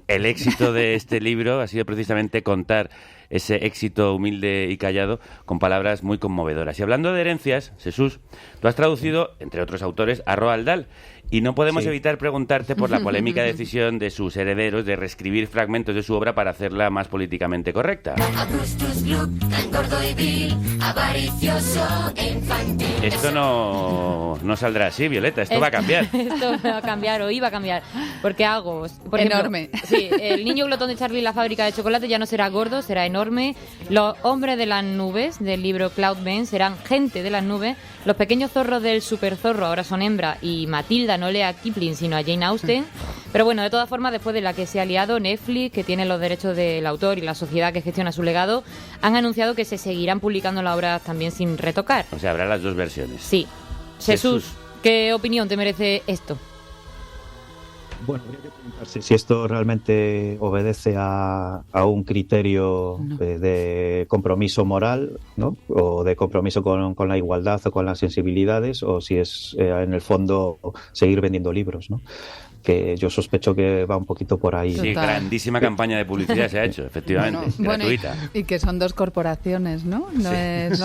El éxito de este libro ha sido precisamente contar ese éxito humilde y callado con palabras muy conmovedoras. Y hablando de herencias, Jesús, tú has traducido, entre otros autores, a Roald Dahl. Y no podemos evitar preguntarte por la polémica decisión de sus herederos de reescribir fragmentos de su obra para hacerla más políticamente correcta. Esto no saldrá así, Violeta, esto va a cambiar. Esto va a cambiar, o iba a cambiar. Porque hago, por enorme. Ejemplo, sí, el niño glotón de Charlie y la fábrica de chocolate ya no será gordo, será enorme. Los hombres de las nubes, del libro Cloud Men, serán gente de las nubes. Los pequeños zorros del super zorro ahora son hembra, y Matilda no lee a Kipling sino a Jane Austen. Pero bueno, de todas formas, después de la que se ha liado, Netflix, que tiene los derechos del autor, y la sociedad que gestiona su legado, han anunciado que se seguirán publicando las obras también sin retocar. O sea, habrá las dos versiones. Sí. Jesús, ¿qué opinión te merece esto? Bueno, habría que preguntarse si esto realmente obedece a un criterio de compromiso moral, ¿no? O de compromiso con la igualdad o con las sensibilidades, o si es en el fondo seguir vendiendo libros, ¿no? Que yo sospecho que va un poquito por ahí. Sí, grandísima campaña de publicidad se ha hecho, efectivamente, gratuita. Bueno, y que son dos corporaciones, ¿no? No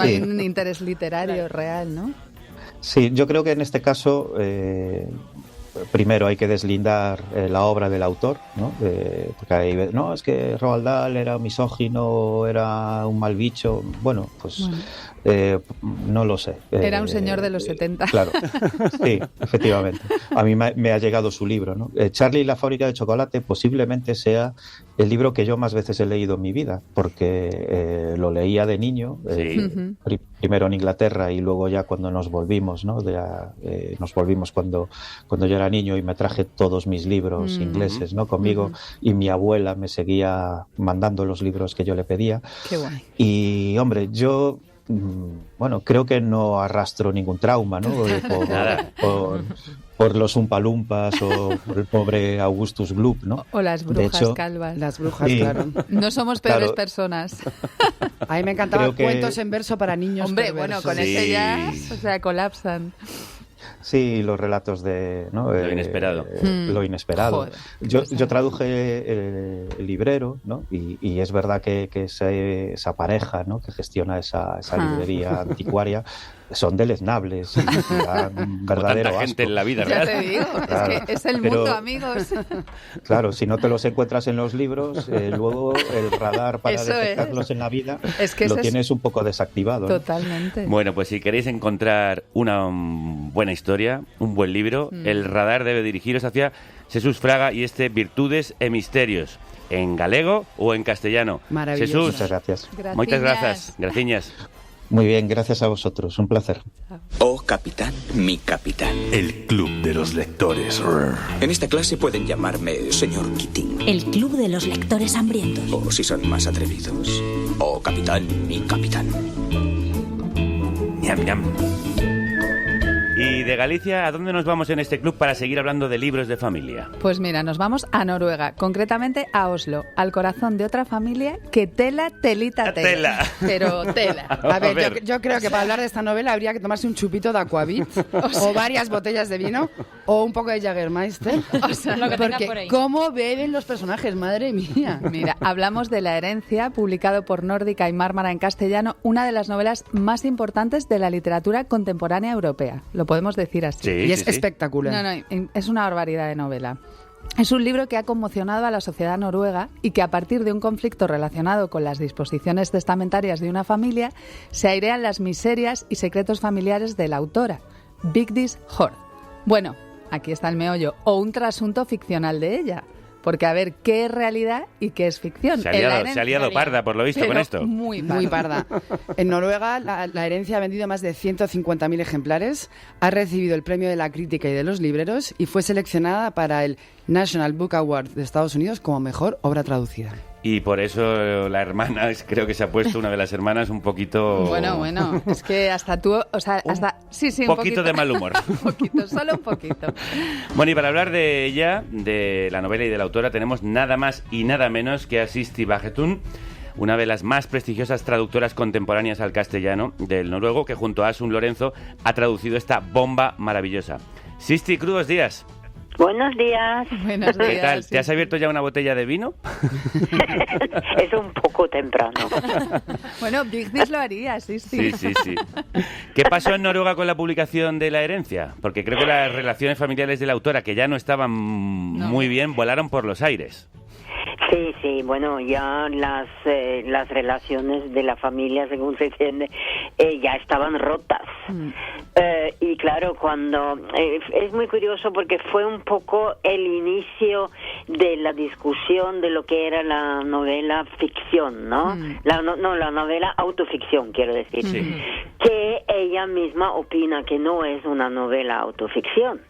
hay un interés literario real, ¿no? Sí, yo creo que en este caso primero hay que deslindar la obra del autor, ¿no? Porque ahí, no, es que Roald Dahl era misógino, era un mal bicho. Bueno, pues no lo sé. Era un señor de los 70. Claro, sí, efectivamente. A mí me ha llegado su libro, ¿no? Charlie y la fábrica de chocolate posiblemente sea el libro que yo más veces he leído en mi vida, porque lo leía de niño, primero en Inglaterra y luego ya cuando nos volvimos, ¿no? Nos volvimos cuando yo era niño y me traje todos mis libros ingleses, ¿no? Conmigo, y mi abuela me seguía mandando los libros que yo le pedía. Qué guay. Y, hombre, yo... Bueno, creo que no arrastro ningún trauma, ¿no? Por los Umpalumpas o por el pobre Augustus Gloop, ¿no? O las brujas calvas. Las brujas, claro. No somos peores personas. A mí me encantaban cuentos en verso para niños. Hombre, bueno, con este ya, o sea, colapsan. Sí, los relatos de... ¿no? Lo inesperado. Lo inesperado. Yo traduje el librero, ¿no? Y es verdad que esa pareja, ¿no? Que gestiona esa librería anticuaria son deleznables. Un verdadero tanta gente asco. en la vida real. Ya te digo, claro, es que es el mundo, amigos. Claro, si no te los encuentras en los libros, luego el radar para detectarlos en la vida lo tienes un poco desactivado. Totalmente. ¿no? Bueno, pues si queréis encontrar una buena historia, un buen libro, el radar debe dirigiros hacia Jesús Fraga y Virtudes e Misterios, en galego o en castellano. Maravilloso. Jesús, muchas gracias. Muchas gracias. Graciñas. Muy bien, gracias a vosotros. Un placer. Oh, capitán, mi capitán. El Club de los Lectores. En esta clase pueden llamarme señor Keating. El Club de los Lectores Hambrientos. O si son más atrevidos. Oh, capitán, mi capitán. Ñam, ñam. Y de Galicia, ¿a dónde nos vamos en este club para seguir hablando de libros de familia? Pues mira, nos vamos a Noruega, concretamente a Oslo, al corazón de otra familia que telita. Pero tela. A ver, yo creo que para hablar de esta novela habría que tomarse un chupito de Aquavit, o varias botellas de vino, o un poco de Jägermeister. O sea, lo que tenga por porque ahí. ¿cómo beben los personajes? Madre mía. Mira, hablamos de La herencia, publicado por Nórdica y Mármara en castellano, una de las novelas más importantes de la literatura contemporánea europea. Lo podemos decir así. Sí, Y es sí. espectacular. No, es una barbaridad de novela. Es un libro que ha conmocionado a la sociedad noruega y que a partir de un conflicto relacionado con las disposiciones testamentarias de una familia se airean las miserias y secretos familiares de la autora, Vigdis Hjorth. Bueno, aquí está el meollo, o un trasunto ficcional de ella. Porque a ver, ¿qué es realidad y qué es ficción? Se ha liado parda, por lo visto, con esto. Muy parda. En Noruega, la herencia ha vendido más de 150.000 ejemplares, ha recibido el premio de la crítica y de los libreros y fue seleccionada para el National Book Award de Estados Unidos como mejor obra traducida. Y por eso la hermana, creo que se ha puesto una de las hermanas un poquito... Bueno, es que hasta tú, o sea, hasta... Sí, un poquito de mal humor. Un poquito, solo un poquito. Bueno, y para hablar de ella, de la novela y de la autora, tenemos nada más y nada menos que a Sisti Bajetun, una de las más prestigiosas traductoras contemporáneas al castellano del noruego, que junto a Asun Lorenzo ha traducido esta bomba maravillosa. Sisti, crudos días. Buenos días. Buenos días. ¿Qué tal? ¿Te has abierto ya una botella de vino? Es un poco temprano. Bueno, Vigdis lo haría, sí. Sí. ¿Qué pasó en Noruega con la publicación de La herencia? Porque creo que las relaciones familiares de la autora, que ya no estaban muy bien, volaron por los aires. Sí, bueno, ya las relaciones de la familia, según se entiende, ya estaban rotas. Y claro, cuando es muy curioso porque fue un poco el inicio de la discusión de lo que era la novela ficción, ¿no? La novela autoficción, quiero decir. Sí. Que ella misma opina que no es una novela autoficción.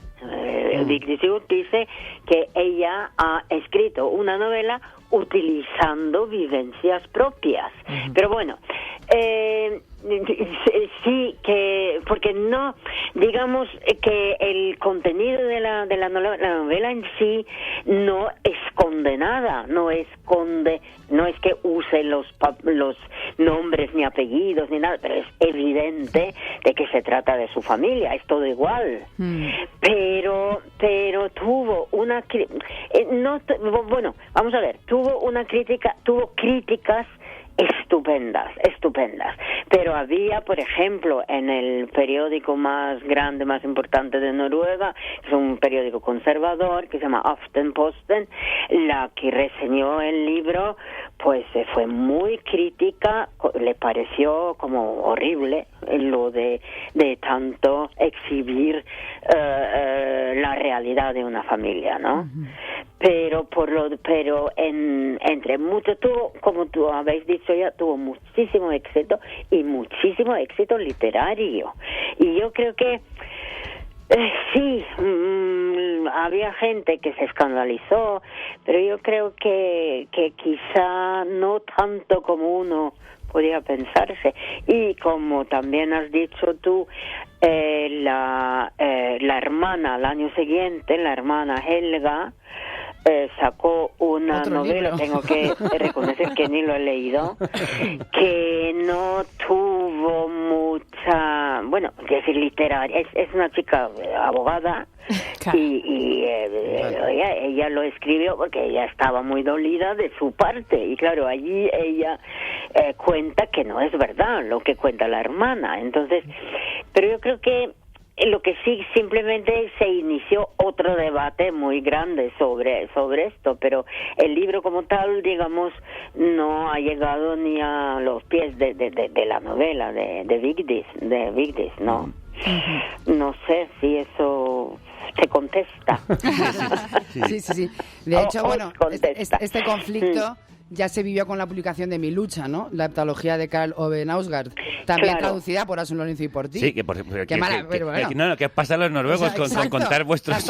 Vigdis Hjorth dice que ella ella ha escrito una novela utilizando vivencias propias. Pero bueno, sí que, porque no, digamos que el contenido de la novela en sí no esconde nada, no es que use los nombres ni apellidos ni nada, pero es evidente de que se trata de su familia, es todo igual. Pero tuvo una vamos a ver, tuvo críticas estupendas, pero había, por ejemplo, en el periódico más grande, más importante de Noruega, que es un periódico conservador que se llama Aftenposten, la que reseñó el libro, pues fue muy crítica, le pareció como horrible lo de tanto exhibir la realidad de una familia, ¿no? Pero entre mucho tuvo, como tú habéis dicho ya, tuvo muchísimo éxito literario. Y yo creo que sí, había gente que se escandalizó, pero yo creo que quizá no tanto como uno podía pensarse. Y como también has dicho tú, la hermana, al año siguiente, la hermana Helga, sacó una novela, libro. Tengo que reconocer que ni lo he leído, que no tuvo mucha, bueno, quiero decir literaria, es una chica abogada, claro. y ella lo escribió porque ella estaba muy dolida de su parte, y claro, allí ella cuenta que no es verdad lo que cuenta la hermana. Entonces, pero yo creo que lo que sí, simplemente se inició otro debate muy grande sobre esto, pero el libro como tal, digamos, no ha llegado ni a los pies de la novela de Vigdis, ¿no? No sé si eso se contesta. Sí. De hecho, bueno, este conflicto ya se vivió con la publicación de Mi lucha, ¿no? La heptalogía de Karl Ove Knausgaard, también traducida por Asun Lorenzo y por ti. Sí, que os pasa a los noruegos con contar vuestros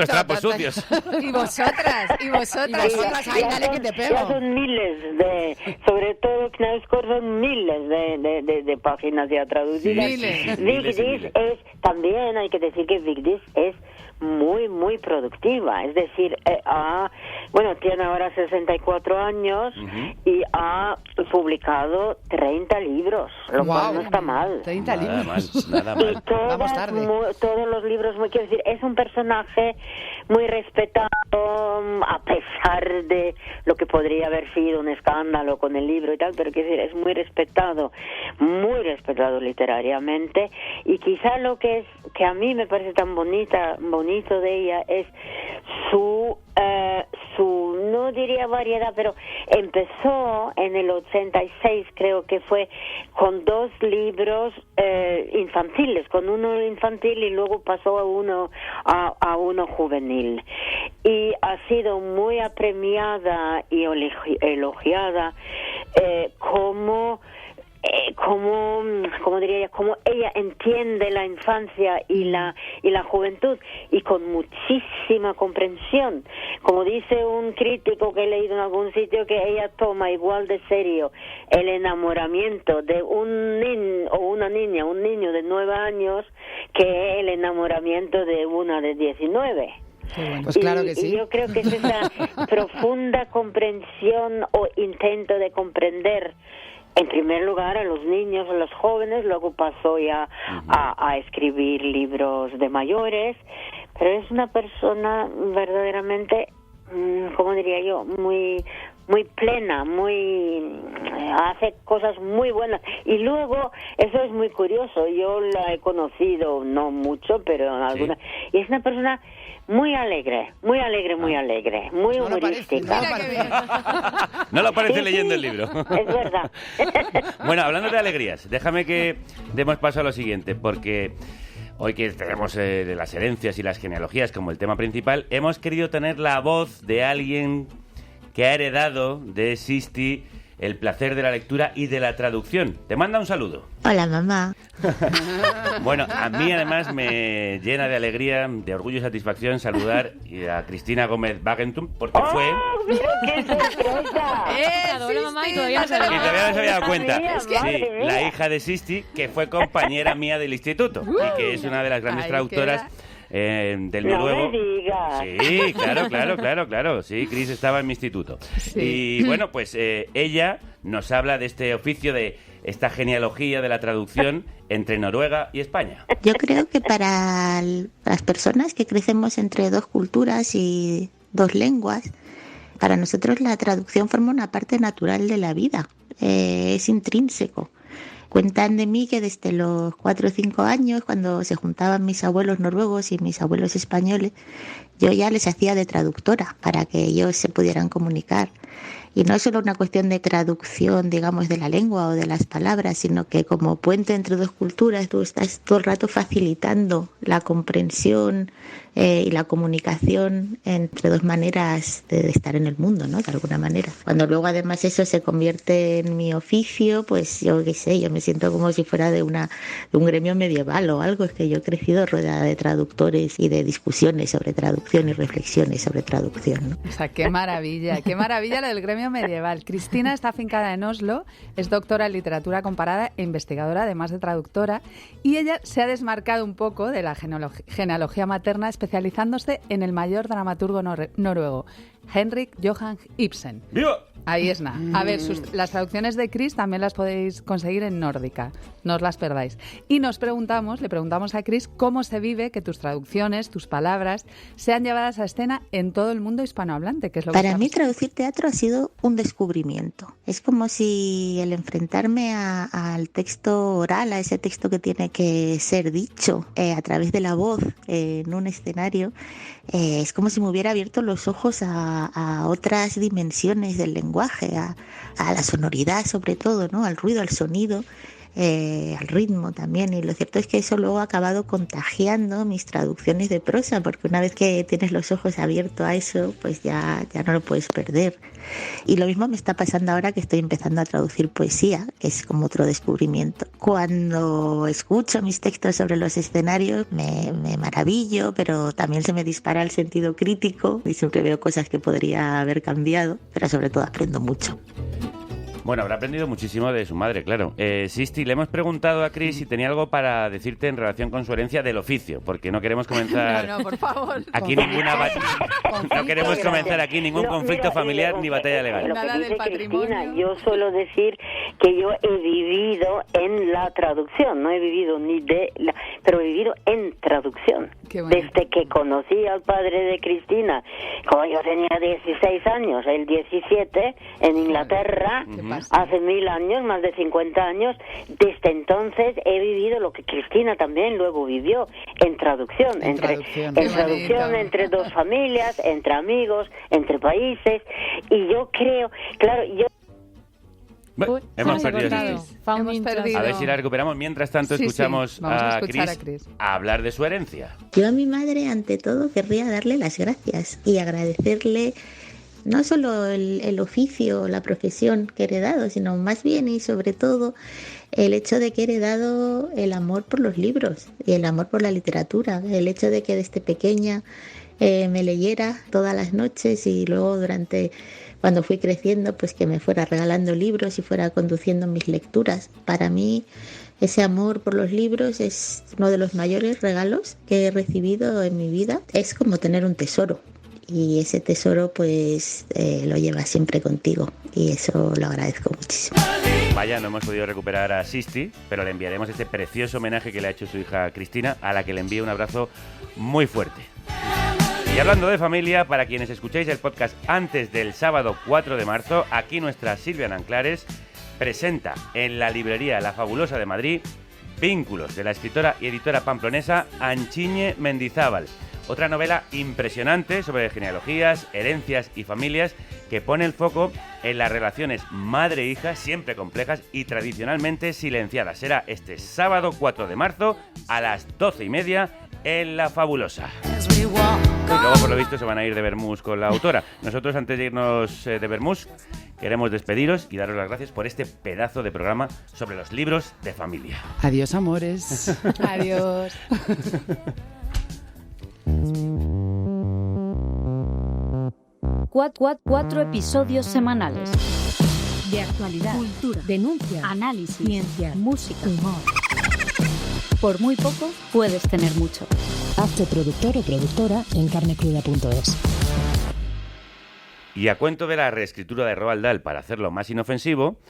trapos sucios. Y vosotras, ahí dale que te pego. Ya son miles sobre todo Knausgaard, son miles de páginas ya traducidas. Vigdis es, también hay que decir que Vigdis es muy, muy productiva, es decir, tiene ahora 64 años y ha publicado 30 libros, lo cual no está mal. 30 libros. Nada mal. Y todos los libros, quiero decir, es un personaje muy respetado, a pesar de lo que podría haber sido un escándalo con el libro y tal, pero quiero decir, es muy respetado literariamente, y quizá lo que a mí me parece tan bonito de ella es su no diría variedad, pero empezó en el 86, creo que fue, con 2 libros infantiles, con uno infantil y luego pasó a uno juvenil, y ha sido muy apremiada y elogiada como ella entiende la infancia y la juventud, y con muchísima comprensión. Como dice un crítico que he leído en algún sitio, que ella toma igual de serio el enamoramiento de un niño o una niña, un niño de 9 años, que el enamoramiento de una de 19. Pues claro que sí. Y yo creo que es esa profunda comprensión o intento de comprender, en primer lugar, a los niños, a los jóvenes, luego pasó ya a escribir libros de mayores, pero es una persona verdaderamente, ¿cómo diría yo?, muy plena, hace cosas muy buenas. Y luego, eso es muy curioso, yo la he conocido, no mucho, pero en alguna, y es una persona muy alegre, muy humorística. No lo parece leyendo el libro. Es verdad. Bueno, hablando de alegrías, déjame que demos paso a lo siguiente, porque hoy que tenemos de las herencias y las genealogías como el tema principal, hemos querido tener la voz de alguien que ha heredado de Sisti el placer de la lectura y de la traducción. Te manda un saludo. Hola, mamá. Bueno, a mí además me llena de alegría, de orgullo y satisfacción saludar a Cristina Gómez Wagentum, porque fue... ¡Qué sorpresa! Hola, mamá, y todavía no se Y todavía no se había dado cuenta. Sí, La hija de Sisti, que fue compañera mía del instituto y que es una de las grandes traductoras del noruego. No me digas. Sí, claro. Sí, Cris estaba en mi instituto. Sí. Y bueno, pues ella nos habla de este oficio, de esta genealogía de la traducción entre Noruega y España. Yo creo que para las personas que crecemos entre dos culturas y dos lenguas, para nosotros la traducción forma una parte natural de la vida, es intrínseco. Cuentan de mí que desde los 4 o 5 años, cuando se juntaban mis abuelos noruegos y mis abuelos españoles, yo ya les hacía de traductora para que ellos se pudieran comunicar. Y no es solo una cuestión de traducción, digamos, de la lengua o de las palabras, sino que como puente entre dos culturas tú estás todo el rato facilitando la comprensión y la comunicación entre dos maneras de estar en el mundo, ¿no? De alguna manera. Cuando luego además eso se convierte en mi oficio, pues yo qué sé, yo me siento como si fuera de un gremio medieval o algo. Es que yo he crecido rodeada de traductores y de discusiones sobre traducción y reflexiones sobre traducción, ¿no? O sea, qué maravilla lo del gremio medieval. Cristina está afincada en Oslo, es doctora en literatura comparada e investigadora, además de traductora, y ella se ha desmarcado un poco de la genealogía materna, especializándose en el mayor dramaturgo noruego, Henrik Johan Ibsen. ¡Viva! Ahí es nada. A ver, las traducciones de Cris también las podéis conseguir en Nórdica, no os las perdáis. Y le preguntamos a Cris cómo se vive que tus traducciones, tus palabras, sean llevadas a escena en todo el mundo hispanohablante, que es lo que para mí traducir teatro ha sido un descubrimiento. Es como si el enfrentarme al texto oral, a ese texto que tiene que ser dicho a través de la voz en un escenario, es como si me hubiera abierto los ojos a otras dimensiones del lenguaje, a la sonoridad sobre todo, ¿no? Al ruido, al sonido, al ritmo también. Y lo cierto es que eso luego ha acabado contagiando mis traducciones de prosa, porque una vez que tienes los ojos abiertos a eso, pues ya no lo puedes perder. Y lo mismo me está pasando ahora que estoy empezando a traducir poesía, que es como otro descubrimiento. Cuando escucho mis textos sobre los escenarios me maravillo, pero también se me dispara el sentido crítico y siempre veo cosas que podría haber cambiado, pero sobre todo aprendo mucho. Bueno, habrá aprendido muchísimo de su madre, claro. Sisti, le hemos preguntado a Cris si tenía algo para decirte en relación con su herencia del oficio, porque no queremos comenzar No, por favor. Aquí no queremos comenzar aquí ningún conflicto familiar ni batalla legal. Lo que dice Cristina, yo suelo decir que yo he vivido en la traducción, no he vivido pero he vivido en traducción. Desde que conocí al padre de Cristina, como yo tenía 16 años, él 17, en Inglaterra, hace 1000 años, más de 50 años, desde entonces he vivido lo que Cristina también luego vivió, en traducción, entre dos familias, entre amigos, entre países, y yo creo, claro, hemos perdido. A ver si la recuperamos. Mientras tanto, escuchamos a Cris hablar de su herencia. Yo a mi madre, ante todo, querría darle las gracias y agradecerle no solo el oficio, la profesión que he heredado, sino más bien y sobre todo el hecho de que he heredado el amor por los libros y el amor por la literatura, el hecho de que desde pequeña me leyera todas las noches y luego cuando fui creciendo, pues que me fuera regalando libros y fuera conduciendo mis lecturas. Para mí ese amor por los libros es uno de los mayores regalos que he recibido en mi vida. Es como tener un tesoro. Y ese tesoro pues lo llevas siempre contigo y eso lo agradezco muchísimo. Vaya, no hemos podido recuperar a Sisti, pero le enviaremos este precioso homenaje que le ha hecho su hija Cristina, a la que le envío un abrazo muy fuerte. Y hablando de familia, para quienes escucháis el podcast antes del sábado 4 de marzo, aquí nuestra Silvia Nanclares presenta en la librería La Fabulosa de Madrid Vínculos, de la escritora y editora pamplonesa Antxine Mendizábal. Otra novela impresionante sobre genealogías, herencias y familias que pone el foco en las relaciones madre-hija, siempre complejas y tradicionalmente silenciadas. Será este sábado 4 de marzo a las 12:30 en La Fabulosa. Y luego, por lo visto, se van a ir de Bermús con la autora. Nosotros, antes de irnos de Bermús, queremos despediros y daros las gracias por este pedazo de programa sobre los libros de familia. Adiós, amores. Adiós. 4 episodios semanales. De actualidad, cultura, denuncia, análisis, ciencia, música, humor. Por muy poco puedes tener mucho. Hazte productor o productora en carnecruda.es. Y a cuento de la reescritura de Roald Dahl para hacerlo más inofensivo,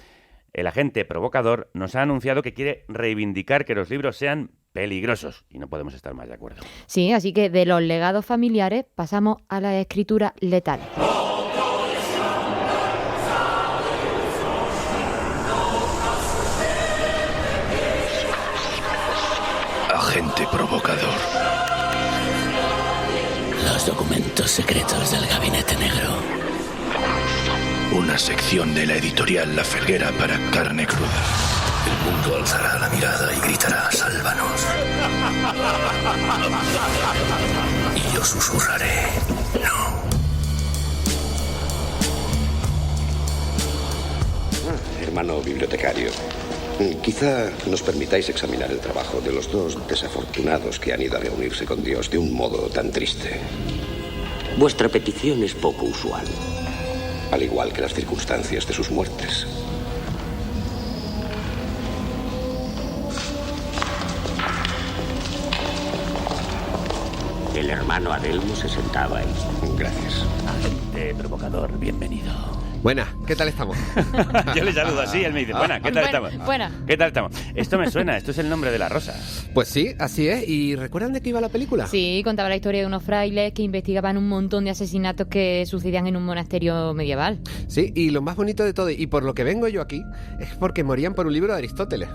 el agente provocador nos ha anunciado que quiere reivindicar que los libros sean peligrosos, y no podemos estar más de acuerdo. Sí, así que de los legados familiares pasamos a la escritura letal. Agente provocador. Los documentos secretos del Gabinete Negro. Una sección de la editorial La Felguera para carne cruda. El mundo alzará la mirada y gritará: ¡sálvanos! Y yo susurraré: ¡no! Hermano bibliotecario, quizá nos permitáis examinar el trabajo de los dos desafortunados que han ido a reunirse con Dios de un modo tan triste. Vuestra petición es poco usual. Al igual que las circunstancias de sus muertes. El hermano Adelmo se sentaba ahí. Gracias. Agente provocador, bienvenido. Buena, ¿qué tal estamos? Yo le saludo así, él me dice, buena, ¿qué tal estamos? Buena. ¿Qué tal estamos? Esto me suena, esto es El nombre de la rosa. Pues sí, así es. ¿Y recuerdan de qué iba la película? Sí, contaba la historia de unos frailes que investigaban un montón de asesinatos que sucedían en un monasterio medieval. Sí, y lo más bonito de todo, y por lo que vengo yo aquí, es porque morían por un libro de Aristóteles.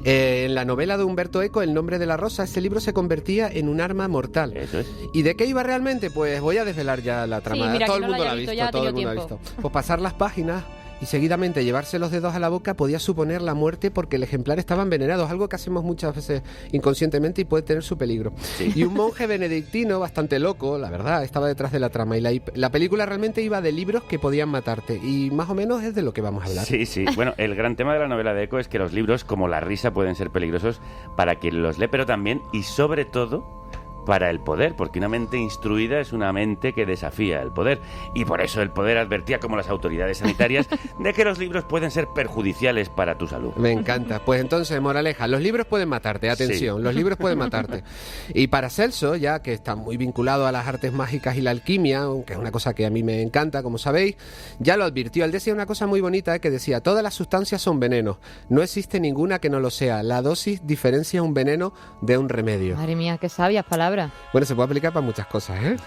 En la novela de Humberto Eco, El nombre de la rosa, ese libro se convertía en un arma mortal. Eso es. ¿Y de qué iba realmente? Pues voy a desvelar ya la trama. Sí, mira, todo que el mundo no la ha visto, ya todo el mundo la ha visto. Pues pasar las páginas y seguidamente llevarse los dedos a la boca podía suponer la muerte porque el ejemplar estaba envenenado, algo que hacemos muchas veces inconscientemente y puede tener su peligro. Sí. Y un monje benedictino bastante loco, la verdad, estaba detrás de la trama, y la película realmente iba de libros que podían matarte, y más o menos es de lo que vamos a hablar. Sí, sí. Bueno, el gran tema de la novela de Eco es que los libros, como la risa, pueden ser peligrosos para quien los lee, pero también y sobre todo para el poder, porque una mente instruida es una mente que desafía el poder, y por eso el poder advertía, como las autoridades sanitarias, de que los libros pueden ser perjudiciales para tu salud. Me encanta. Pues entonces, moraleja, los libros pueden matarte, atención, sí. Los libros pueden matarte. Y Paracelso, ya que está muy vinculado a las artes mágicas y la alquimia, que es una cosa que a mí me encanta, como sabéis, ya lo advirtió. Él decía una cosa muy bonita, que decía: todas las sustancias son venenos, no existe ninguna que no lo sea, la dosis diferencia un veneno de un remedio. Madre mía, qué sabias palabras. Bueno, se puede aplicar para muchas cosas, ¿eh?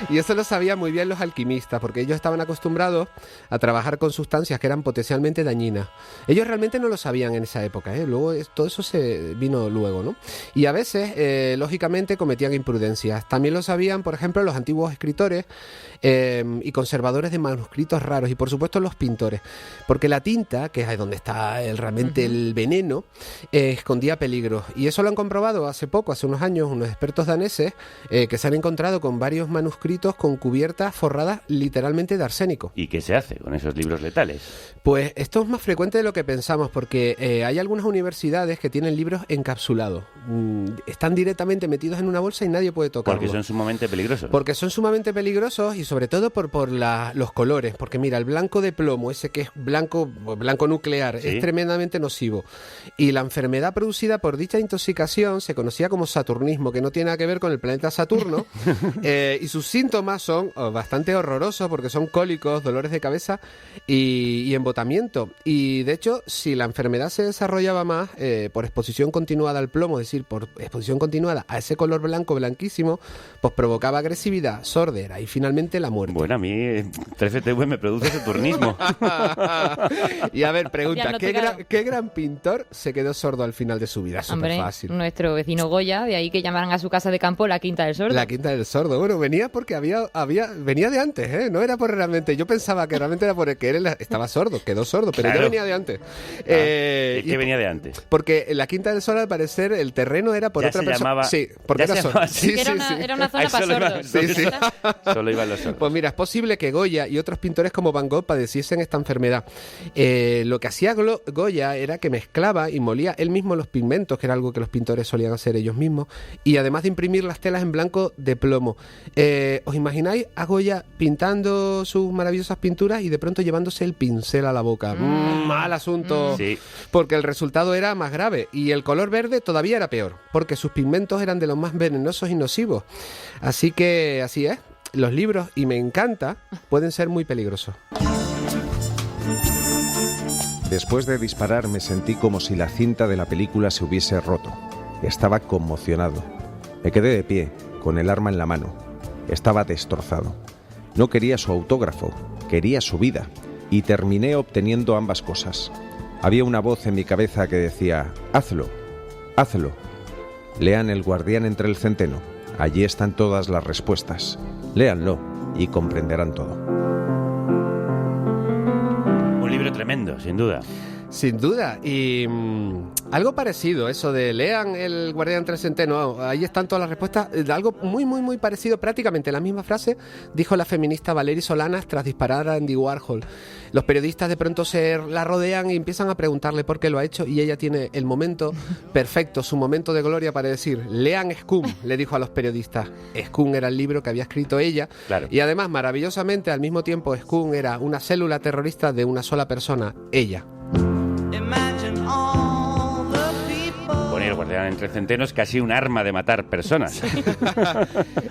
Y eso lo sabían muy bien los alquimistas, porque ellos estaban acostumbrados a trabajar con sustancias que eran potencialmente dañinas. Ellos realmente no lo sabían en esa época, ¿eh? Luego todo eso se vino luego, ¿no? Y a veces, lógicamente, cometían imprudencias. También lo sabían, por ejemplo, los antiguos escritores y conservadores de manuscritos raros, y por supuesto los pintores, porque la tinta, que es donde está realmente el veneno, escondía peligros. Y eso lo han comprobado hace poco, hace unos años, unos expertos daneses que se han encontrado con varios manuscritos con cubiertas forradas literalmente de arsénico. ¿Y qué se hace con esos libros letales? Pues esto es más frecuente de lo que pensamos, porque hay algunas universidades que tienen libros encapsulados. Están directamente metidos en una bolsa y nadie puede tocarlos. Porque son sumamente peligrosos. Porque son sumamente peligrosos, y sobre todo por los colores. Porque mira, el blanco de plomo, ese que es blanco nuclear, ¿sí? Es tremendamente nocivo. Y la enfermedad producida por dicha intoxicación se conocía como saturnismo, que no tiene nada que ver con el planeta Saturno, y sus síntomas son bastante horrorosos, porque son cólicos, dolores de cabeza y embotamiento. Y de hecho, si la enfermedad se desarrollaba más por exposición continuada al plomo, es decir, por exposición continuada a ese color blanco, blanquísimo, pues provocaba agresividad, sordera y finalmente la muerte. Bueno, a mí 3FTV me produce saturnismo. Y a ver, pregunta, ¿qué gran pintor se quedó sordo al final de su vida? Hombre, fácil. Nuestro vecino Goya, de ahí que llamaran a su casa casa de campo, la Quinta del Sordo. La Quinta del Sordo. Bueno, venía porque venía de antes, ¿eh? No era por realmente... Yo pensaba que realmente era porque él estaba sordo, quedó sordo, pero claro. ya venía de antes. ¿Y qué venía de antes? Porque la Quinta del Sordo, al parecer, el terreno era por ya otra se persona. llamaba... Sí, porque era sordo. Sí, era una zona para sordos. Sí. Solo iban los sordos. Pues mira, es posible que Goya y otros pintores como Van Gogh padeciesen esta enfermedad. Lo que hacía Goya era que mezclaba y molía él mismo los pigmentos, que era algo que los pintores solían hacer ellos mismos, y además de imprimir las telas en blanco de plomo. ¿Os imagináis a Goya pintando sus maravillosas pinturas y de pronto llevándose el pincel a la boca? Mal asunto, sí. Porque el resultado era más grave y el color verde todavía era peor, porque sus pigmentos eran de los más venenosos y nocivos. Así que así es, los libros, y me encanta, pueden ser muy peligrosos. Después de disparar me sentí como si la cinta de la película se hubiese roto. Estaba conmocionado. Me quedé de pie, con el arma en la mano. Estaba destrozado. No quería su autógrafo, quería su vida. Y terminé obteniendo ambas cosas. Había una voz en mi cabeza que decía: hazlo, hazlo. Lean El guardián entre el centeno. Allí están todas las respuestas. Léanlo y comprenderán todo. Un libro tremendo, sin duda. Sin duda, y algo parecido, eso de lean El guardián entre el centeno, ahí están todas las respuestas, algo muy, muy, muy parecido, prácticamente la misma frase dijo la feminista Valerie Solanas tras disparar a Andy Warhol. Los periodistas de pronto la rodean y empiezan a preguntarle por qué lo ha hecho, y ella tiene el momento perfecto, su momento de gloria para decir: lean Scum, le dijo a los periodistas. Scum era el libro que había escrito ella, claro. Y además, maravillosamente, al mismo tiempo, Scum era una célula terrorista de una sola persona, ella. Bueno, El guardián entre el centeno es casi un arma de matar personas.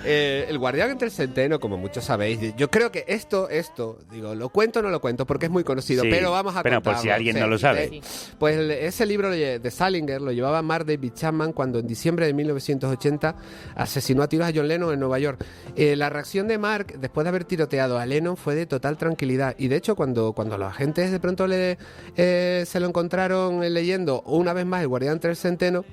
El guardián entre el centeno, como muchos sabéis, yo creo que esto, digo, lo cuento o no lo cuento porque es muy conocido, sí, pero vamos a pero contarlo. por si alguien no lo sabe. Pues ese libro de Salinger lo llevaba Mark David Chapman cuando en diciembre de 1980 asesinó a tiros a John Lennon en Nueva York. La reacción de Mark, después de haber tiroteado a Lennon, fue de total tranquilidad, y de hecho cuando los agentes de pronto se lo encontraron leyendo una vez más El guardián entre el centeno,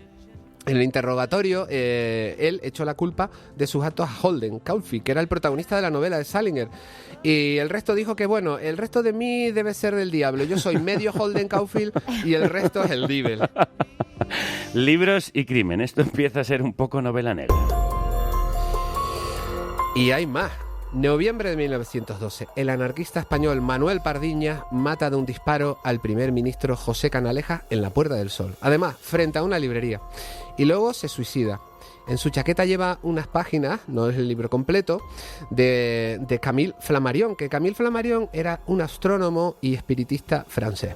en el interrogatorio, él echó la culpa de sus actos a Holden Caulfield, que era el protagonista de la novela de Salinger. Y el resto dijo que, bueno, el resto de mí debe ser del diablo. Yo soy medio Holden Caulfield y el resto es el Devil. Libros y crimen. Esto empieza a ser un poco novela negra. Y hay más. Noviembre de 1912, el anarquista español Manuel Pardiñas mata de un disparo al primer ministro José Canalejas en la Puerta del Sol, además frente a una librería, y luego se suicida. En su chaqueta lleva unas páginas, no es el libro completo, de Camille Flammarion, que Camille Flammarion era un astrónomo y espiritista francés.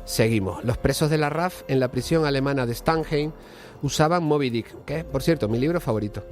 Seguimos. Los presos de la RAF en la prisión alemana de Stanheim usaban Moby Dick, que es, por cierto, mi libro favorito,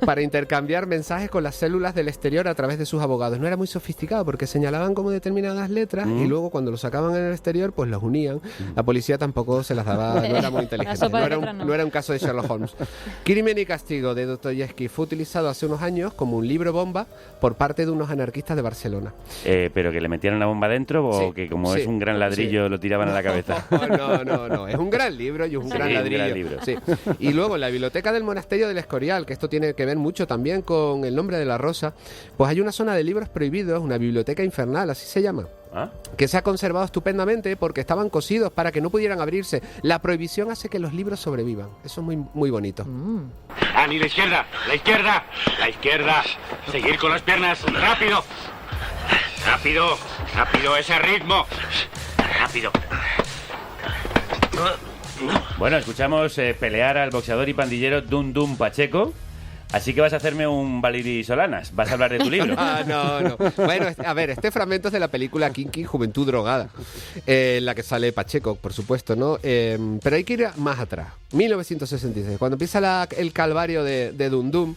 para intercambiar mensajes con las células del exterior a través de sus abogados. No era muy sofisticado porque señalaban como determinadas letras y luego cuando los sacaban en el exterior pues los unían. La policía tampoco se las daba, no era muy inteligente, no era un caso de Sherlock Holmes. Crimen y castigo de Dostoyevsky fue utilizado hace unos años como un libro bomba por parte de unos anarquistas de Barcelona. ¿Pero que le metieron la bomba dentro o sí, que como es un gran ladrillo lo tiraban a la cabeza? No, es un gran libro y un gran ladrillo. Un gran libro. Sí. Y luego en la biblioteca del monasterio del Escorial, que esto tiene que ver mucho también con El nombre de la rosa, pues hay una zona de libros prohibidos, una biblioteca infernal, así se llama. ¿Ah? Que se ha conservado estupendamente porque estaban cosidos para que no pudieran abrirse. La prohibición hace que los libros sobrevivan. Eso es muy, muy bonito. Ani, la izquierda, la izquierda, la izquierda. Seguir con las piernas, rápido. Rápido, rápido, ese ritmo. Rápido. Bueno, escuchamos pelear al boxeador y pandillero Dum Dum Pacheco. Así que vas a hacerme un Valerie Solanas. ¿Vas a hablar de tu libro? No. Bueno, a ver, este fragmento es de la película Kinky, Juventud Drogada, en la que sale Pacheco, por supuesto, ¿no? Pero hay que ir más atrás. 1966, cuando empieza el calvario de Dum Dum.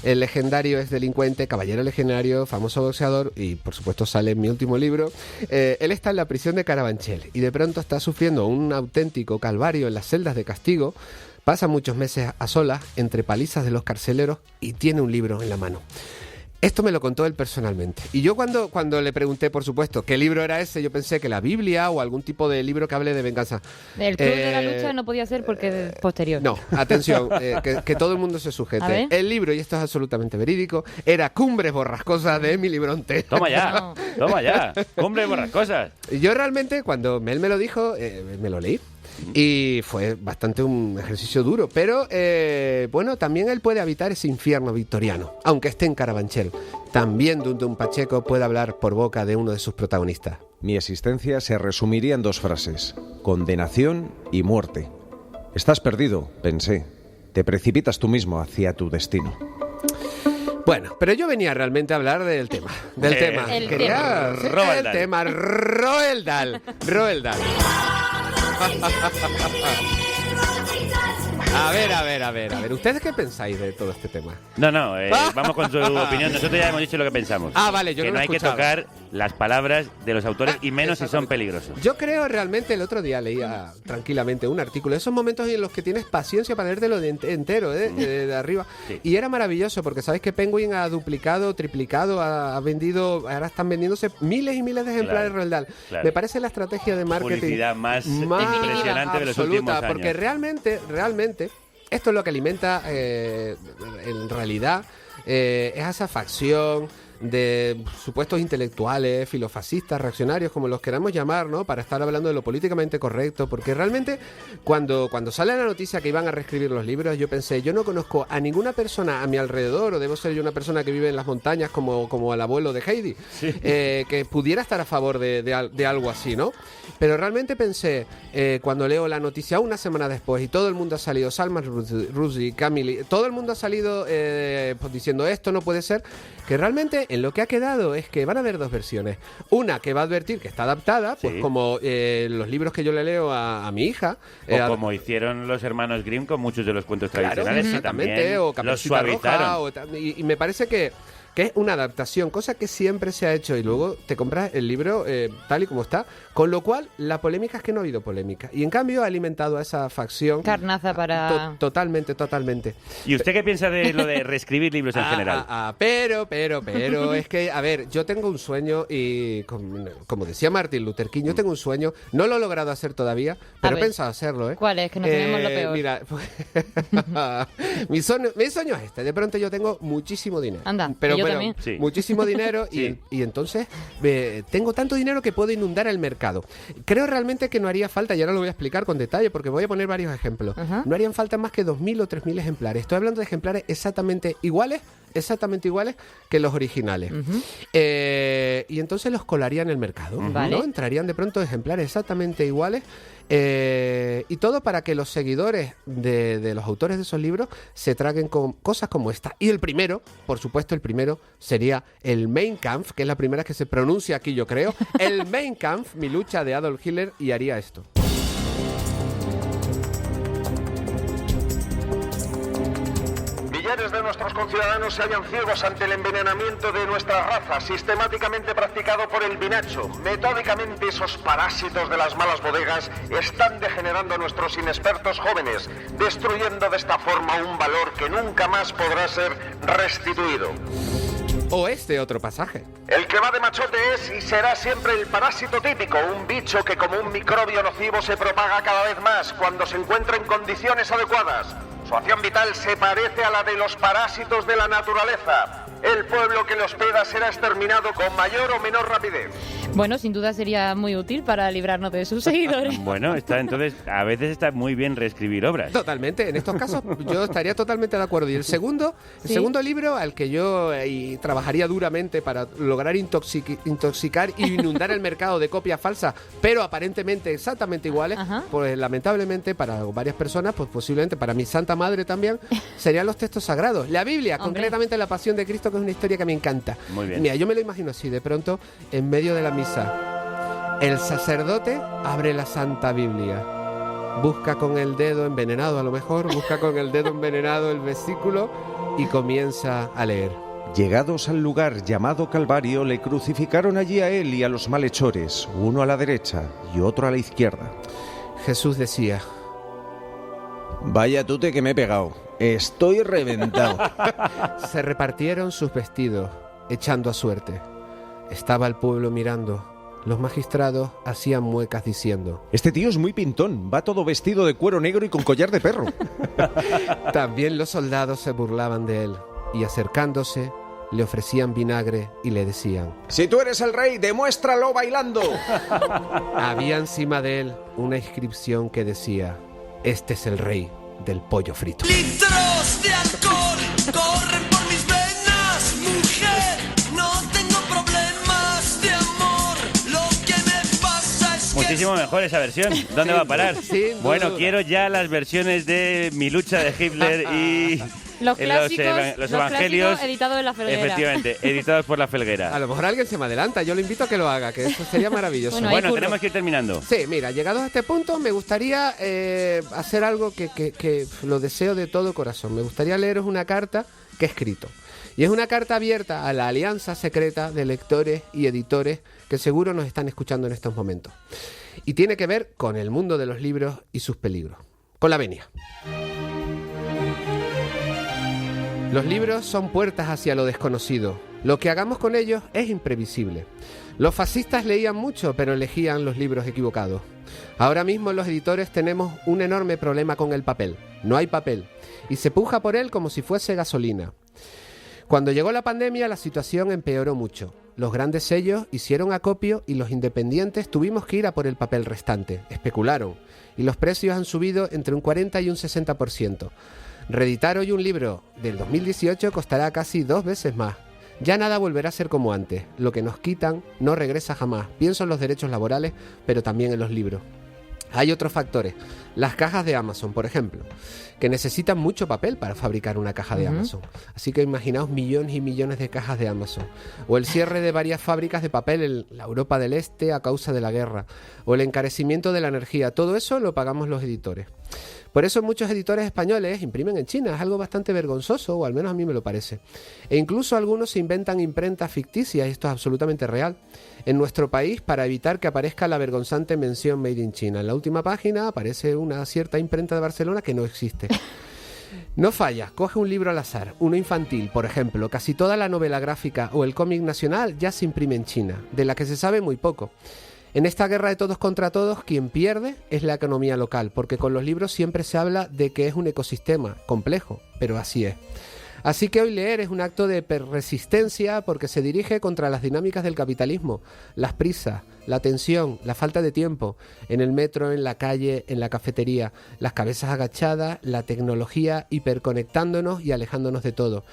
El legendario es delincuente, caballero legendario, famoso boxeador, y por supuesto sale en mi último libro. Él está en la prisión de Carabanchel y de pronto está sufriendo un auténtico calvario en las celdas de castigo. Pasa muchos meses a solas entre palizas de los carceleros y tiene un libro en la mano. Esto me lo contó él personalmente. Y yo cuando le pregunté, por supuesto, qué libro era ese, yo pensé que la Biblia o algún tipo de libro que hable de venganza. El Club de la Lucha no podía ser porque es posterior. No, atención, que todo el mundo se sujete. El libro, y esto es absolutamente verídico, era Cumbres Borrascosas de Emily Bronte. Toma ya, Cumbres Borrascosas. Yo realmente, cuando él me lo dijo, me lo leí. Y fue bastante un ejercicio duro, pero bueno, también él puede habitar ese infierno victoriano, aunque esté en Carabanchel. También Dundun Pacheco puede hablar por boca de uno de sus protagonistas. Mi existencia se resumiría en 2 frases: condenación y muerte. Estás perdido, pensé. Te precipitas tú mismo hacia tu destino. Bueno, pero yo venía realmente a hablar del tema. Roald Dahl. A ver, ¿ustedes qué pensáis de todo este tema? No, vamos con su opinión. Nosotros ya hemos dicho lo que pensamos. Vale, yo que no hay que tocar las palabras de los autores y menos si son peligrosos. Yo creo realmente, el otro día leía tranquilamente un artículo, esos momentos en los que tienes paciencia para leértelo entero, de arriba. Sí. Y era maravilloso, porque sabéis que Penguin ha duplicado, triplicado, ha vendido, ahora están vendiéndose miles y miles de ejemplares de Roald Dahl. Claro. Me parece la estrategia de marketing publicidad más impresionante de los últimos años. Porque realmente esto es lo que alimenta, en realidad, es esa facción de supuestos intelectuales, filofascistas, reaccionarios, como los queramos llamar, ¿no? Para estar hablando de lo políticamente correcto, porque realmente cuando sale la noticia que iban a reescribir los libros, yo pensé, yo no conozco a ninguna persona a mi alrededor, o debo ser yo una persona que vive en las montañas como el abuelo de Heidi, sí. Que pudiera estar a favor de algo así, ¿no? Pero realmente pensé, cuando leo la noticia una semana después y todo el mundo ha salido, Salman Rushdie, Camille, todo el mundo ha salido pues diciendo esto no puede ser, que realmente en lo que ha quedado es que van a haber 2 versiones. Una que va a advertir que está adaptada, pues como los libros que yo le leo a mi hija. O como hicieron los hermanos Grimm con muchos de los cuentos tradicionales. Exactamente, o Caperucita Roja. Y me parece que es una adaptación, cosa que siempre se ha hecho, y luego te compras el libro tal y como está, con lo cual la polémica es que no ha habido polémica, y en cambio ha alimentado a esa facción carnaza para... Totalmente. ¿Y usted qué piensa de lo de reescribir libros en general? Pero es que, a ver, yo tengo un sueño, y como decía Martin Luther King, yo tengo un sueño, no lo he logrado hacer todavía, pero he pensado hacerlo, ¿eh? ¿Cuál es? Que no tenemos lo peor. Mira, mi sueño es este, de pronto yo tengo muchísimo dinero. Anda, pero sí. Muchísimo dinero y entonces tengo tanto dinero que puedo inundar el mercado. Creo realmente que no haría falta, y ahora lo voy a explicar con detalle porque voy a poner varios ejemplos. No harían falta más que 2.000 o 3.000 ejemplares. Estoy hablando de ejemplares exactamente iguales que los originales. Y entonces los colaría en el mercado, ¿no? Entrarían de pronto ejemplares exactamente iguales, y todo para que los seguidores de los autores de esos libros se traguen con cosas como esta. Y el primero, por supuesto, sería el Mein Kampf, que es la primera que se pronuncia aquí, yo creo. El Mein Kampf, mi lucha, de Adolf Hitler, y haría esto. Millares de nuestros conciudadanos se hallan ciegos ante el envenenamiento de nuestra raza, sistemáticamente practicado por el vinacho. Metódicamente esos parásitos de las malas bodegas están degenerando a nuestros inexpertos jóvenes, destruyendo de esta forma un valor que nunca más podrá ser restituido. O este otro pasaje. El que va de machote es y será siempre el parásito típico, un bicho que como un microbio nocivo se propaga cada vez más cuando se encuentra en condiciones adecuadas. Su acción vital se parece a la de los parásitos de la naturaleza. El pueblo que le hospeda será exterminado con mayor o menor rapidez. Bueno, sin duda sería muy útil para librarnos de sus seguidores. Bueno, entonces a veces está muy bien reescribir obras. Totalmente, en estos casos yo estaría totalmente de acuerdo. Y el segundo libro al que yo trabajaría duramente para lograr intoxicar y inundar el mercado de copias falsas, pero aparentemente exactamente iguales, pues lamentablemente para varias personas, pues posiblemente para mi santa madre también, serían los textos sagrados. La Biblia, concretamente la Pasión de Cristo, que es una historia que me encanta. Muy bien. Mira, yo me lo imagino así, de pronto, en medio de la misa, el sacerdote abre la Santa Biblia, busca con el dedo envenenado, a lo mejor, busca con el dedo envenenado el versículo y comienza a leer. Llegados al lugar llamado Calvario, le crucificaron allí a él y a los malhechores, uno a la derecha y otro a la izquierda. Jesús decía: vaya tute que me he pegado, estoy reventado. Se repartieron sus vestidos, echando a suerte. Estaba el pueblo mirando. Los magistrados hacían muecas diciendo: este tío es muy pintón, va todo vestido de cuero negro y con collar de perro. También los soldados se burlaban de él y acercándose le ofrecían vinagre y le decían: si tú eres el rey, demuéstralo bailando. Había encima de él una inscripción que decía: este es el rey del pollo frito. Litros de alcohol corren por mis venas, mujer, no tengo problemas de amor, lo que me pasa es que... Muchísimo mejor esa versión. ¿Dónde va a parar? Bueno, quiero ya las versiones de Mi lucha de Hitler y... Los clásicos, los evangelios editados en La Felguera. Efectivamente, editados por La Felguera. A lo mejor alguien se me adelanta, yo le invito a que lo haga, que eso sería maravilloso. Bueno, tenemos que ir terminando. Sí, mira, llegados a este punto me gustaría hacer algo que lo deseo de todo corazón. Me gustaría leeros una carta que he escrito. Y es una carta abierta a la alianza secreta de lectores y editores que seguro nos están escuchando en estos momentos. Y tiene que ver con el mundo de los libros y sus peligros. Con la venia. Los libros son puertas hacia lo desconocido. Lo que hagamos con ellos es imprevisible. Los fascistas leían mucho, pero elegían los libros equivocados. Ahora mismo los editores tenemos un enorme problema con el papel. No hay papel. Y se puja por él como si fuese gasolina. Cuando llegó la pandemia, la situación empeoró mucho. Los grandes sellos hicieron acopio y los independientes tuvimos que ir a por el papel restante. Especularon. Y los precios han subido entre un 40 y un 60%. Reeditar hoy un libro del 2018 costará casi 2 veces más. Ya nada volverá a ser como antes. Lo que nos quitan no regresa jamás. Pienso en los derechos laborales, pero también en los libros. Hay otros factores. Las cajas de Amazon, por ejemplo, que necesitan mucho papel para fabricar una caja de Amazon. Así que imaginaos millones y millones de cajas de Amazon. O el cierre de varias fábricas de papel en la Europa del Este a causa de la guerra. O el encarecimiento de la energía. Todo eso lo pagamos los editores. Por eso muchos editores españoles imprimen en China, es algo bastante vergonzoso, o al menos a mí me lo parece. E incluso algunos se inventan imprentas ficticias, y esto es absolutamente real, en nuestro país para evitar que aparezca la vergonzante mención Made in China. En la última página aparece una cierta imprenta de Barcelona que no existe. No falla, coge un libro al azar, uno infantil, por ejemplo. Casi toda la novela gráfica o el cómic nacional ya se imprime en China, de la que se sabe muy poco. En esta guerra de todos contra todos, quien pierde es la economía local, porque con los libros siempre se habla de que es un ecosistema complejo, pero así es. Así que hoy leer es un acto de resistencia porque se dirige contra las dinámicas del capitalismo, las prisas, la tensión, la falta de tiempo, en el metro, en la calle, en la cafetería, las cabezas agachadas, la tecnología hiperconectándonos y alejándonos de todo.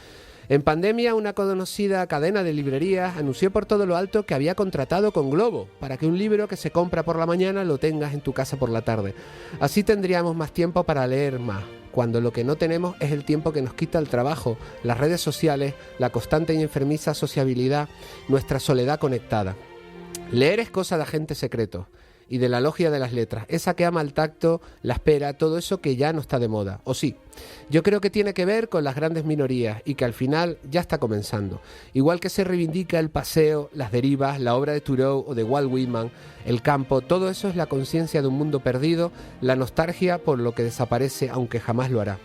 En pandemia, una conocida cadena de librerías anunció por todo lo alto que había contratado con Globo para que un libro que se compra por la mañana lo tengas en tu casa por la tarde. Así tendríamos más tiempo para leer más, cuando lo que no tenemos es el tiempo que nos quita el trabajo, las redes sociales, la constante y enfermiza sociabilidad, nuestra soledad conectada. Leer es cosa de agentes secretos y de la logia de las letras, esa que ama el tacto, la espera, todo eso que ya no está de moda. O sí, yo creo que tiene que ver con las grandes minorías y que al final ya está comenzando. Igual que se reivindica el paseo, las derivas, la obra de Thoreau o de Walt Whitman, el campo, todo eso es la conciencia de un mundo perdido, la nostalgia por lo que desaparece aunque jamás lo hará.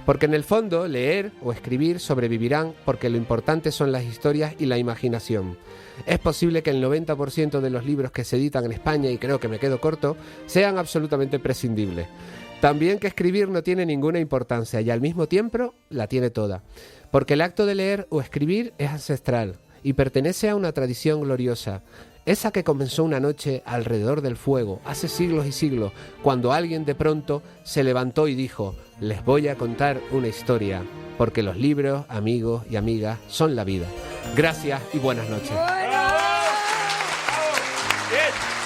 Porque en el fondo, leer o escribir sobrevivirán porque lo importante son las historias y la imaginación. Es posible que el 90% de los libros que se editan en España, y creo que me quedo corto, sean absolutamente prescindibles. También que escribir no tiene ninguna importancia y al mismo tiempo la tiene toda. Porque el acto de leer o escribir es ancestral y pertenece a una tradición gloriosa. Esa que comenzó una noche alrededor del fuego, hace siglos y siglos, cuando alguien de pronto se levantó y dijo: les voy a contar una historia, porque los libros, amigos y amigas, son la vida. Gracias y buenas noches. Bien,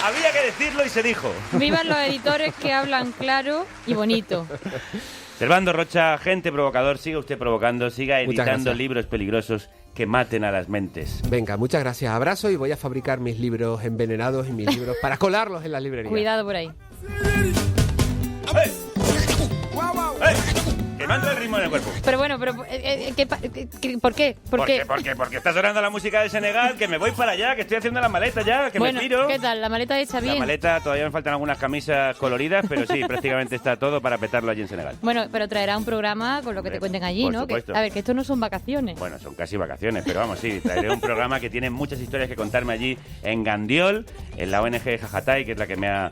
había que decirlo y se dijo. Vivan los editores que hablan claro y bonito. Servando Rocha, agente provocador, siga usted provocando, siga editando libros peligrosos que maten a las mentes. Venga, muchas gracias. Abrazo y voy a fabricar mis libros envenenados y mis libros para colarlos en la librería. Cuidado por ahí. ¡Hey! que mando el ritmo en el cuerpo. Pero bueno, ¿por qué? Porque está sonando la música de Senegal, que me voy para allá, que estoy haciendo la maleta ya, que me piro. ¿Qué tal? ¿La maleta hecha bien? La maleta, todavía me faltan algunas camisas coloridas, pero sí, prácticamente está todo para petarlo allí en Senegal. Bueno, pero traerá un programa con lo que te cuenten allí, por ¿no? supuesto. A ver, que esto no son vacaciones. Bueno, son casi vacaciones, pero vamos, sí, traeré un programa que tiene muchas historias que contarme allí en Gandiol, en la ONG Jajatay, que es la que me ha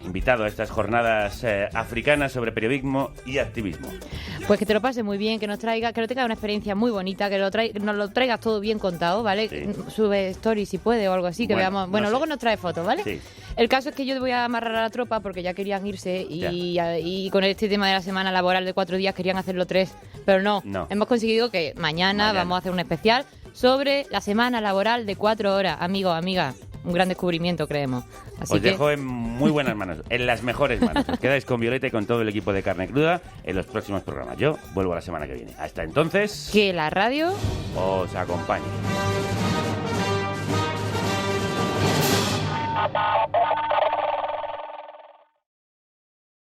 invitado a estas jornadas africanas sobre periodismo y activismo. Pues que te lo pases muy bien, que nos tenga una experiencia muy bonita, que nos lo traigas todo bien contado, ¿vale? Sí. Sube stories si puede o algo así, que veamos. Bueno, luego nos trae fotos, ¿vale? Sí. El caso es que yo voy a amarrar a la tropa porque ya querían irse y con este tema de la semana laboral de 4 días querían hacerlo 3, pero no. Hemos conseguido que mañana vamos a hacer un especial sobre la semana laboral de 4 horas, amigos, amigas. Un gran descubrimiento, creemos. Así Os dejo en muy buenas manos, en las mejores manos. Os quedáis con Violeta y con todo el equipo de Carne Cruda en los próximos programas. Yo vuelvo la semana que viene. Hasta entonces... Que la radio os acompañe.